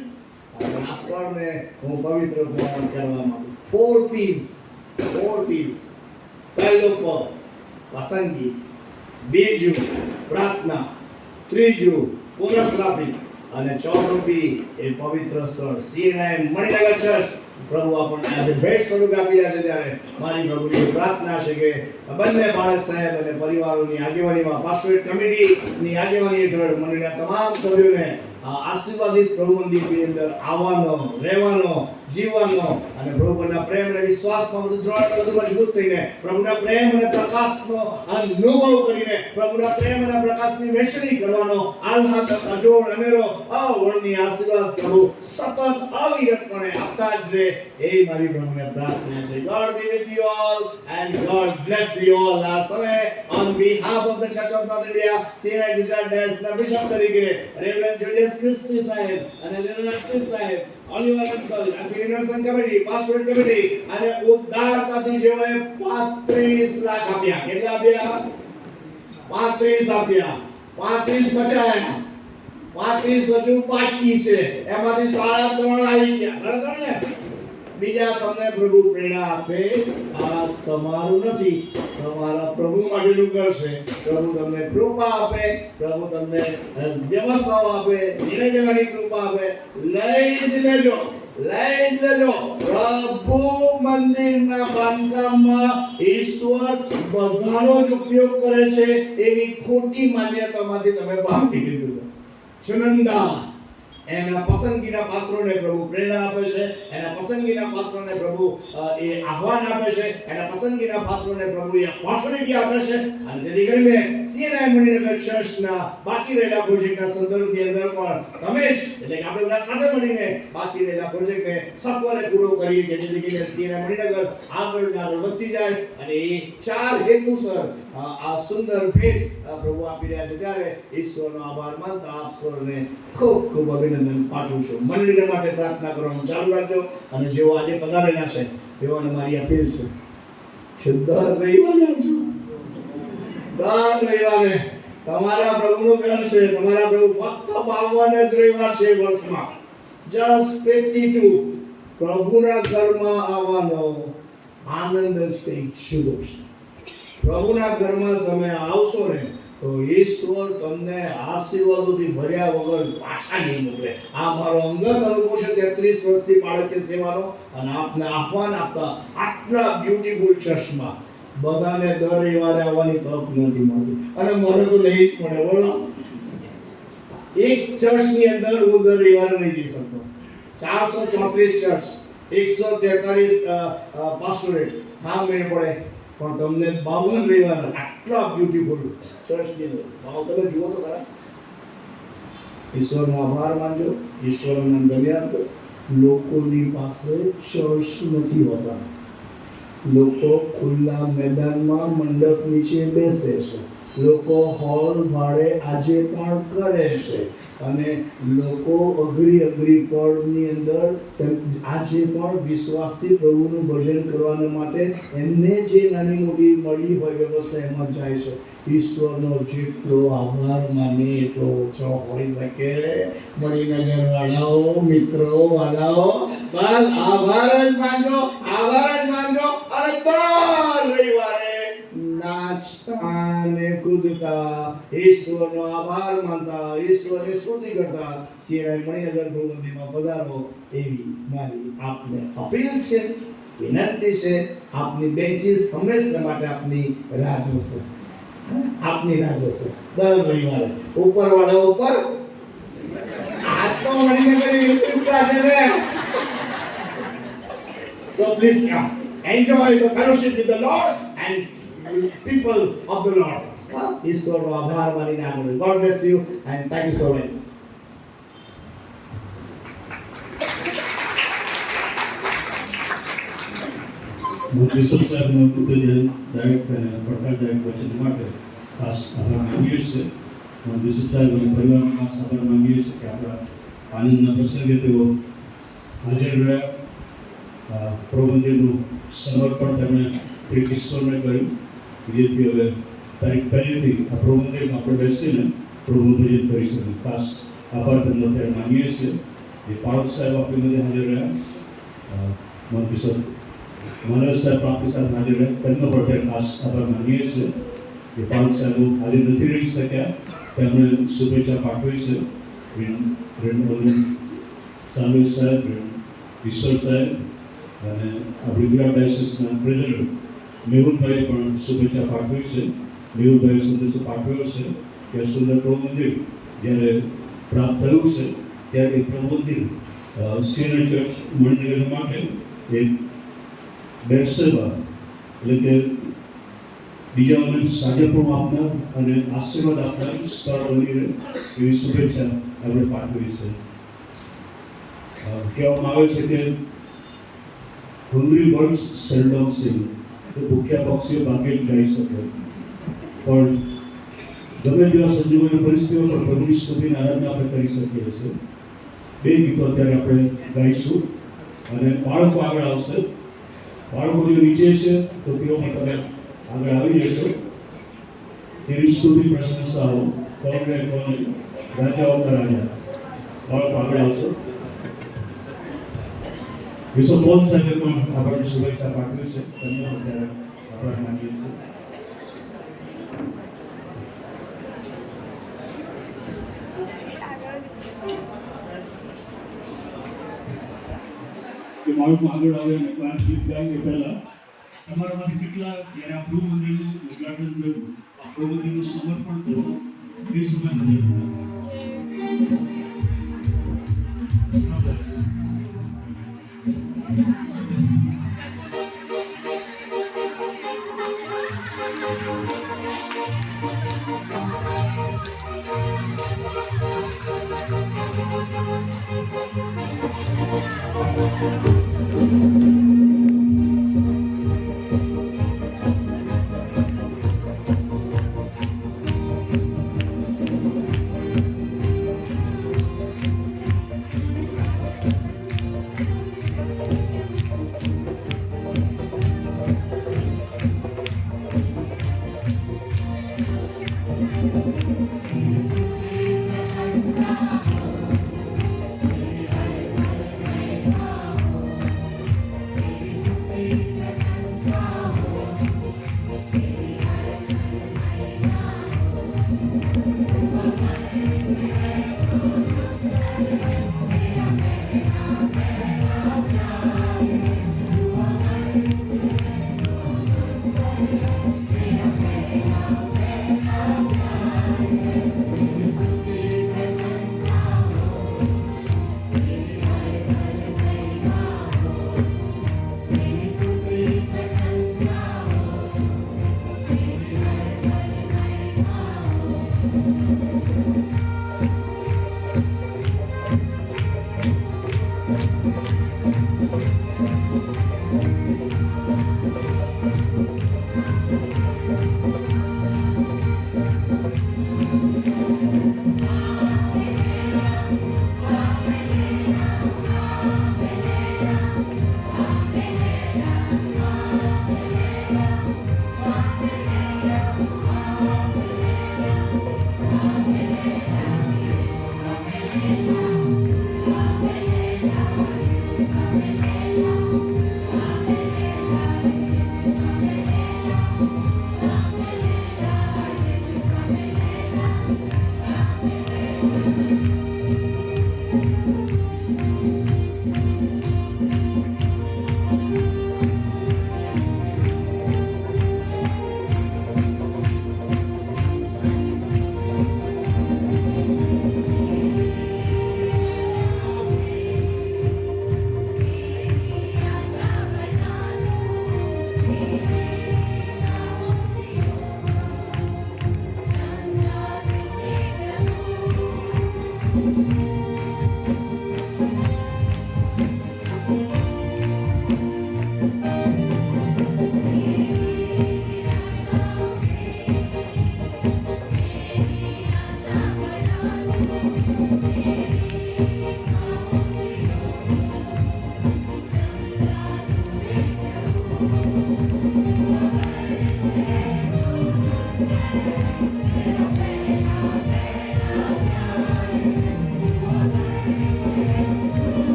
આ સ્થળને હું પવિત્ર કરવા માંગુ. 4 P's. પહેલો પ પસંદગી, બીજું પ્રાર્થના, ત્રીજું પુનઃસ્થાપિત, અને ચોથું પી એ પવિત્ર સ્થળ. CNI મણિનગર ચર્ચ પ્રભુ આપણને આજે ભેટ સ્વરૂપે આપી રહ્યા છે. ત્યારે મારી પ્રભુની પ્રાર્થના છે કે બંને બાળક સાહેબ અને પરિવારોની આગેવાનીમાં, પાસ્ટોરેટ કમિટીની આગેવાની હેઠળ મંડળના તમામ સભ્યોને આશીર્વાદિત પ્રભુ મંદિરની અંદર આવવાનો, રહેવાનો, જીવવાનો, અને પ્રભુ પરના પ્રેમ અને વિશ્વાસમાં વધુ દ્રઢ, વધુ મજબૂત થઈને પ્રભુના પ્રેમ અને પ્રકાશનો અનુભવ કરીને પ્રભુના પ્રેમ અને પ્રકાશની વહેંચણી કરવાનો આહ્લાદક, અજોડ, અનેરો, અવર્ણનીય આશીર્વાદ પ્રભુ સતત અવિરતપણે આપતા જ રહે, એ મારી પ્રભુને પ્રાર્થના છે. God be with you all and God bless you all. આ સમયે on behalf of the Church of North India, CNI Gujarat દેશના બિશપ તરીકે રેવરન્ડ જુલિયસ ક્રિસ્ટી સાહેબ અને રેવરન્ડ સાહેબ, Oliver uncle, renovation committee, pastorate committee અને ઉદ્ધારતાથી જેઓએ 35 લાખ આપ્યા. કેટલા આપ્યા? 35 આપ્યા. 35 બચાયા, 35 હજુ બાકી છે, એમાંથી 3.5 આવી ગયા. બરાબર ને? બીજા તમને પ્રભુ પ્રેરણા આપે, આ તમારું નથી, તમારા પ્રભુ માટેનું ઘર છે. પ્રભુ તમને કૃપા આપે, પ્રભુ તમને વ્યવસ્થાઓ આપે, નિર્ણય લેવાની કૃપા આપે, લઈ જ લેજો. લઈ જ લેજો. પ્રભુ મંદિરના બાંધકામમાં ઈશ્વર બધાનો જ ઉપયોગ કરે છે એવી ખોટી માન્યતામાંથી તમે બહાર નીકળી જાઓ. ચુનંદા એના પસંદગીના પાત્રોને પ્રભુ પ્રેરણા આપે છે, એના પસંદગીના પાત્રોને પ્રભુ એ આહવાન આપે છે, એના પસંદગીના પાત્રોને પ્રભુ એ ઓપોર્ચ્યુનિટી આપે છે. અને તેથી કરીને સીએનઆઈ મણિનગર ચર્ચના બાકી રહેલા પ્રોજેક્ટના સંદર્ભની અંદર પણ તમે જ એટલે કે આપણે બધા સાથે મળીને બાકી રહેલા પ્રોજેક્ટને સત્વરે પૂરો કરીએ કે જેથી કરીને સીએનઆઈ મણિનગર આગળ વધતી જાય અને એ 4 હેતુસર આ સુંદર ભેટ પ્રભુ આપી રહ્યા છે. ત્યારે ઈશ્વરનો આભાર માનતા આપ સૌને ખૂબ ખૂબ અભિનંદન પાઠવું છું. મંડળીને માટે પ્રાર્થના કરવાનું ચાલુ રાખજો અને જેઓ આજે પધારેલા છે તેઓને મારી અપીલ છે દર રવિવારે આવજો. દર રવિવારે તમારા પ્રભુનું ઘર છે. તમારા પ્રભુ ફક્ત 52 જ રવિવાર છે વર્ષમાં. જસ્ટ 52 પ્રભુના ઘરમાં આવવાનો આનંદ જ કંઈક જુદો છે. પ્રભુના ઘરમાં તમે આવશો ને તો ઈશ્વર તમને આશીર્વાદોથી ભર્યા વગર પાછા નહીં મોકલે. આ મારો અંગત અનુભવ છે 33 વર્ષથી બાળકીય સેવાનો અને આપને આહવાન આપતા આટલા બ્યુટીફુલ ચર્ચમાં બધાને દર રવિવારે આવવાની તક નથી મળતી અને મને તો નહીં જ મળે. બોલો, એક ચર્ચની અંદર હું દર રવિવારે નહીં જઈ શકતો. 434 ચર્ચ, 143 પાસ્ટોરેટ, હા મેં પડે. પણ તમને 52 રવિવાર આટલા બ્યુટીફુલ ચર્ચની અંદર તમે જુઓ તો ખરા. ઈશ્વરનો આભાર માનજો, ઈશ્વરનો ધન્યવાદ. લોકોની પાસે ચર્ચ નથી હોતા. લોકો ખુલ્લા મેદાનમાં મંડપ નીચે બેસે છે. લોકો હોલ ભાડે આજે પણ કરે છે અને લોકો અઘરી પળની અંદર આજે પણ વિશ્વાસથી પ્રભુનું ભજન કરવા માટે એમને જે નાની મોટી મળી હોય વ્યવસ્થા એમાં જાય છે. ઈશ્વરનો જેટલો આભાર માને એટલો ઓછો હોઈ શકે. મણિનગર વાળાઓ, મિત્રો વાળાઓ, બસ આભાર જ માનજો, આભાર જ માનજો અને દર રવિવારે નાચતા ને કૂદતા ઈશ્વરનો આભાર માનતા, ઈશ્વરની સ્તુતિ કરતા સીએનઆઈ મણિનગર મંદિરમાં પધારો એવી મારી આપને અપીલ છે, વિનંતી છે. આપની બેન્ચીસ હંમેશા માટે આપની રાહ જોશે, આપની રાહ જોશે. દર રવિવારે ઉપરવાળા ઉપર આ તો મણિનગરની વિશેષતા છે ને. So please come, enjoy the fellowship with the Lord and people of the Lord. ઈશ્વરનો આભાર માનીને આગળ. God bless you and thank you so much. મંત્રી સાહેબનું ઉત્તેજન દાયક અને પડકારદાયક વચન માટે ખાસ આભાર માનીએ છીએ. મંત્રી સાહેબ અને પરિવારનો ખાસ આભાર માનીએ છીએ કે આપણા આનંદના પ્રસંગે તેઓ હાજર રહ્યા. પ્રબંધનું સમર્પણ તેમણે શ્રી ઈશ્વરને કર્યું. જેથી હવે તારીખ 1 થી આ પ્રબંધમાં આપણે બેસીને પ્રભુ ભજન કરી શકીએ. ખાસ આભાર તેમનો ત્યારે માનીએ છીએ. જે પાળક સાહેબ આપણી મધ્ય હાજર રહ્યા, મંત્રી સાહેબ મહારાજ સાહેબ આપણી સાથે હાજર રહ્યા, તેમનો પણ ત્યારે ખાસ આભાર માનીએ છીએ. જે પાળક સાહેબો હાજર નથી રહી શક્યા તેમણે શુભેચ્છા પાઠવી છે. સામિલ સાહેબ, ઈશ્વર સાહેબ અને આપણી ગુજરાત ડાયસિસના પ્રેસિડેન્ટ મેહુલભાઈએ પણ શુભેચ્છા પાઠવી છે. મેહુલભાઈએ સંદેશો પાઠવ્યો છે કે આ સુંદર પ્રભુ મંદિર જ્યારે પ્રાપ્ત થયું છે ત્યારે પ્રભુ મંદિર સીએનઆઈ ચર્ચ મણિનગર માટે એક બેરસેવા એટલે કે બીજાઓને સાજાપણું આપનાર અને આશીર્વાદ આપનાર સ્થળ બની રહે એવી શુભેચ્છા આપણે પાઠવી છે. કહેવામાં આવે છે કે hungry birds seldom sing. તો ભૂખ્યા પક્ષીઓ ભાગ્યે જ ગાઈ શકે. પણ ગમે તેવા સંજોગોની પરિસ્થિતિઓ પર પ્રભુની સ્તુતિની આરાધના આપણે કરી શકીએ છીએ. 2 ગીતો અત્યારે આપણે ગાઈશું અને બાળકો આગળ આવશે. બાળકો જો નીચે છે તો તેઓ પણ તમે આગળ આવી જશો. તેની સ્તુતિ પ્રશંસાઓ કોણ રે કોણ રાજાઓ રાજા. બાળકો આગળ આવશો. વિશ્વપોલ સાહેબે પણ આપણને શુભેચ્છા પાઠવી છે. તેમને અત્યારે આભાર માનીએ છીએ. કે બાળકો આગળ આવે અને ક્લાસ ગીત ગાય એ પહેલાં તમારામાંથી કેટલા જ્યારે આ પ્રભુ મંદિરનું ઉદ્ઘાટન થયું, આ પ્રભુ મંદિરનું સમર્પણ થયું, એ સમય હાજર હતા?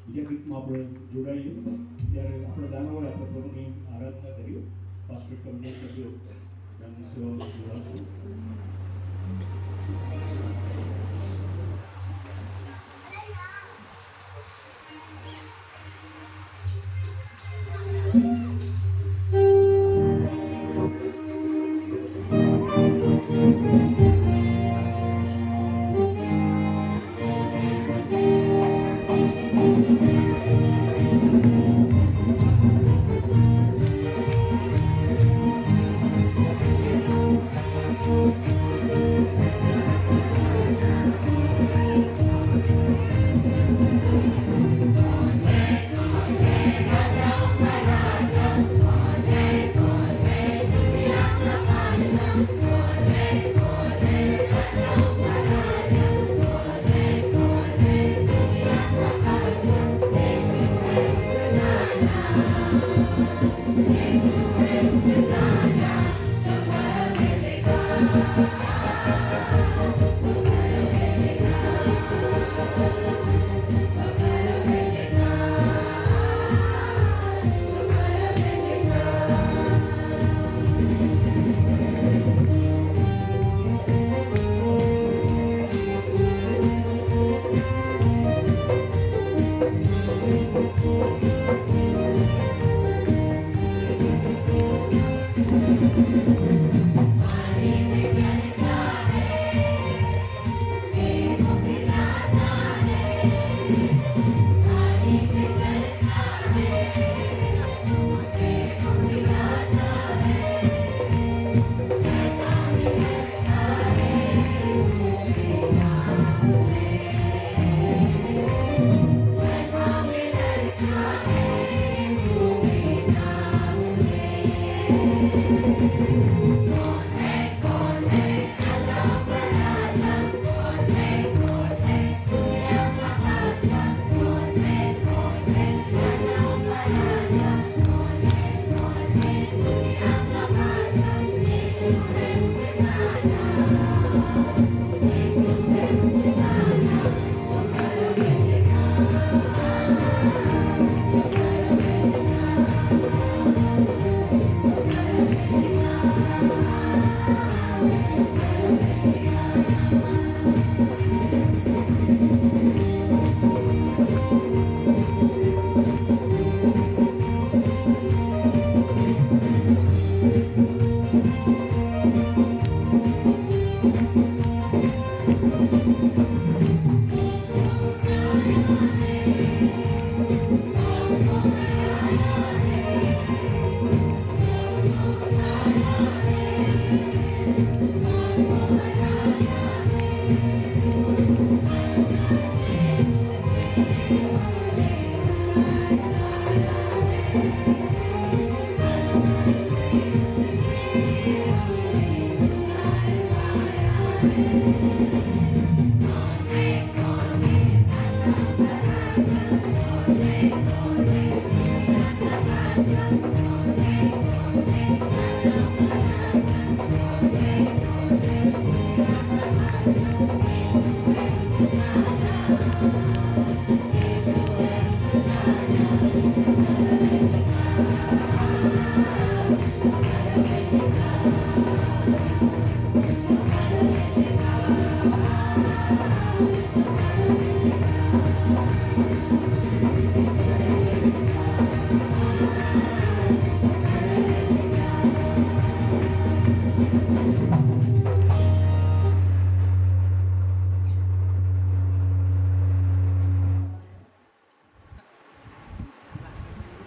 બીજા ગીતમાં આપણે જોડાઈએ ત્યારે આપણે દાનવડે આપણે પ્રભુની આરાધના કરીએ. પાસ્ટર કમલેશ કરજો દાનની સેવામાં જોડાશું.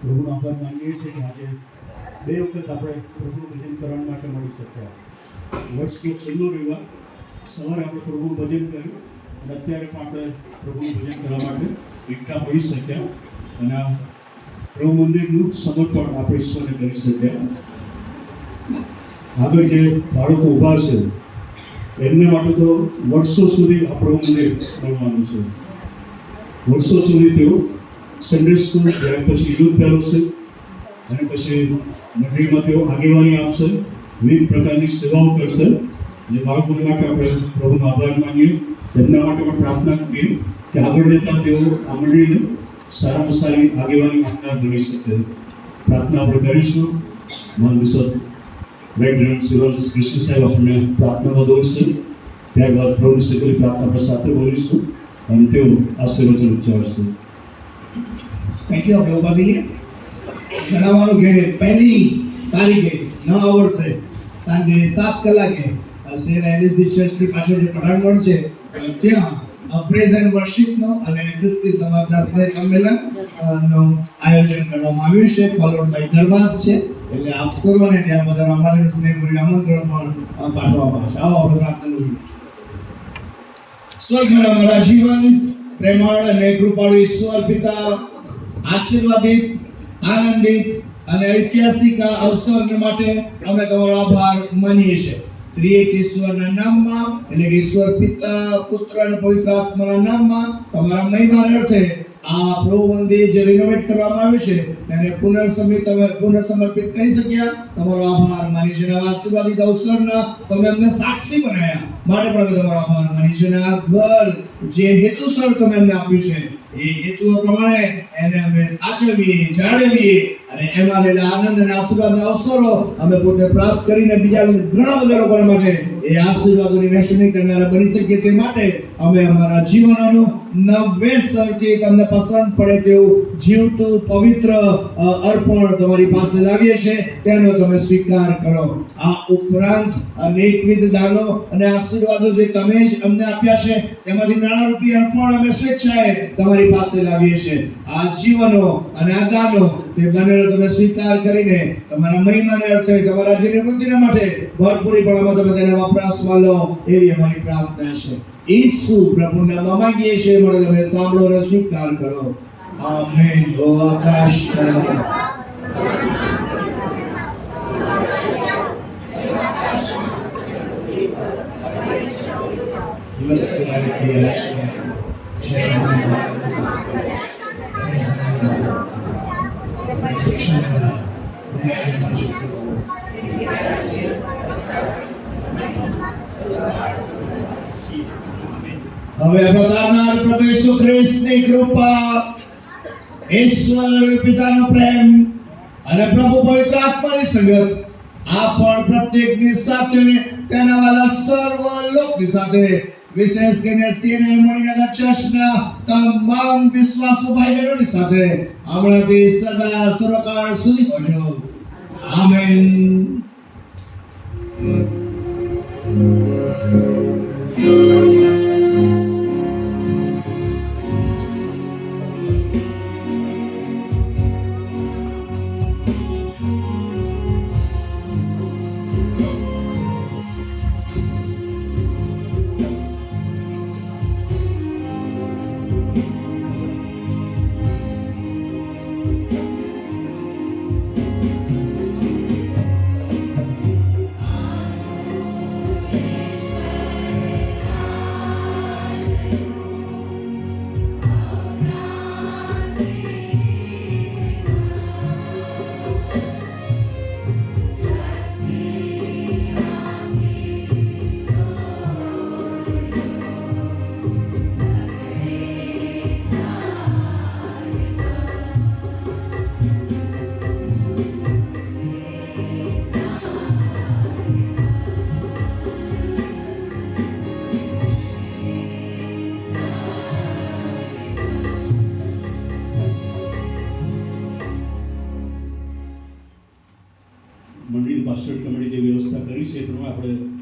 પ્રભુનો આભાર માનીએ છીએ કે આજે બે વખત આપણે પ્રભુનું ભજન કરવા માટે મળી શક્યા. વર્ષનો છેલ્લો રવિવાર સવારે આપણે પ્રભુનું ભજન કર્યું અને અત્યારે પણ આપણે પ્રભુનું ભજન કરવા માટે એકઠા મળી શક્યા અને આ પ્રભુ મંદિરનું સમર્પણ આપણે ઈશ્વરને કરી શક્યા. આગળ જે બાળકો ઊભા છે એમને માટે તો વર્ષો સુધી આપણું મંદિર બનવાનું છે. વર્ષો સુધી તેઓ સન્ડે સ્કૂલ, ત્યાર પછી યુથ ફેલોશિપ અને પછી મંડળીમાં તેઓ આગેવાની આપશે, વિવિધ પ્રકારની સેવાઓ કરશે. અને બાળકોને માટે આપણે પ્રભુનો આભાર માનીએ, તેમના માટે પણ પ્રાર્થના કરીએ કે આગળ જતાં તેઓ આ મંડળીને સારામાં સારી આગેવાની આપનાર બની શકે. પ્રાર્થના આપણે કરીશું. મહાન બિશપ રેવરેન્ડ સિરોસિસ કૃષ્ણ સાહેબ આપણને પ્રાર્થનામાં દોરશે. ત્યારબાદ પ્રભુ શ્રી પ્રાર્થના આપણે સાથે બોલીશું અને તેઓ આશીર્વચન ઉચ્ચારશે. Thank you. આપણે ઉભા થઈએ. જણાવવાનું કે 1લી તારીખે 9 વર્ષે સાંજે 7 કલાકે શેર એલએસડી ચર્ચની પાછળ જે પઠાણકોટ છે ત્યાં પ્રેઝ એન્ડ વર્શિપનો અને ખ્રિસ્તી સમાજના સ્નેહ સંમેલન નું આયોજન કરવામાં આવ્યું છે. ફોલોડ બાય ગરબાસ છે. એટલે આપ સર્વને ત્યાં બધા અમારે સ્નેહભર્યું આમંત્રણ પણ પાઠવવામાં આવશે. આવો આપણે પ્રાર્થના કરીએ. સ્વર્ગના અમારા જીવન પ્રેમાળ અને કૃપાળુ ઈશ્વર પિતા, આશીર્વાદિત, આનંદિત અને ઐતિહાસિક આ અવસરને માટે અમે તમારો આભાર માનીએ છીએ. ત્રિએક ઈશ્વરના નામમાં, એટલે કે ઈશ્વર પિતા, પુત્ર અને પવિત્ર આત્માના નામમાં તમારા મહિમાને અર્થે આ પ્રભુ મંદિર જે રિનોવેટ કરવામાં આવ્યું છે તેને પુનર્સમર્પિત કરી શક્યા. તમારો આભાર માની છે. આ આશીર્વાદિત અવસરના તમે અમને સાક્ષી બનાવ્યા માટે પણ અમે તમારો આભાર માની છે. આ ઘર જે હેતુસર તમે અમને આપ્યું છે એ હેતુઓ પ્રમાણે એને અમે સાચવીએ, જાળવીએ અને એમાં રહેલા આનંદ અને આશીર્વાદના અવસરો અમે પોતે પ્રાપ્ત કરીને બીજા ઘણા બધા લોકો માટે એ આશીર્વાદોની વહેંચણી કરનારા બની શકીએ તે માટે અમે અમારા જીવનનું નવેસરથી તમને પસંદ પડે તેવું જીવતું પવિત્ર અર્પણ તમારી પાસે લાવીએ છીએ. તેનો તમે સ્વીકાર કરો. આ ઉપરાંત અનેકવિધ દાનો અને આશીર્વાદો જે તમે જ અમને આપ્યા છે તેમાંથી નાણારૂપી અર્પણ અમે સ્વેચ્છાએ તમારી પાસે લાવીએ છીએ. આ જીવનો અને આ દાનો તે બંનેનો તમે સ્વીકાર કરીને તમારા મહિમાને અર્થે તમારા જે નિવૃત્તિના માટે ભરપૂરીપણામાં તમે તેને વપરાશમાં લો એવી અમારી પ્રાર્થના છે. ઈસુ પ્રભુના નામમાં માંગીએ છીએ. મને તમે સાંભળો અને સ્વીકાર કરો. આમેન. ઓ આકાશ દિવસ તમારી ક્રિયા છે. હવે બતાવનાર પ્રભુ ઈસુ ખ્રિસ્તની કૃપા, ઈશ્વર પિતાનો પ્રેમ અને પ્રભુ પવિત્ર આત્માની સંગત આ પણ પ્રત્યેકની સાથે તેના વાલા સર્વ લોકની સાથે વિશેષ કરીને સીએનઆઈ મણિનગર ચર્ચના તમામ વિશ્વાસુ ભાઈ બહેનોની સાથે હમણાંથી સદા સર્વકાળ સુધી પહોંચો. આમેન. મંડળી પાસ્ટર કમિટી જે વ્યવસ્થા કરી છે એ પ્રમાણે આપણે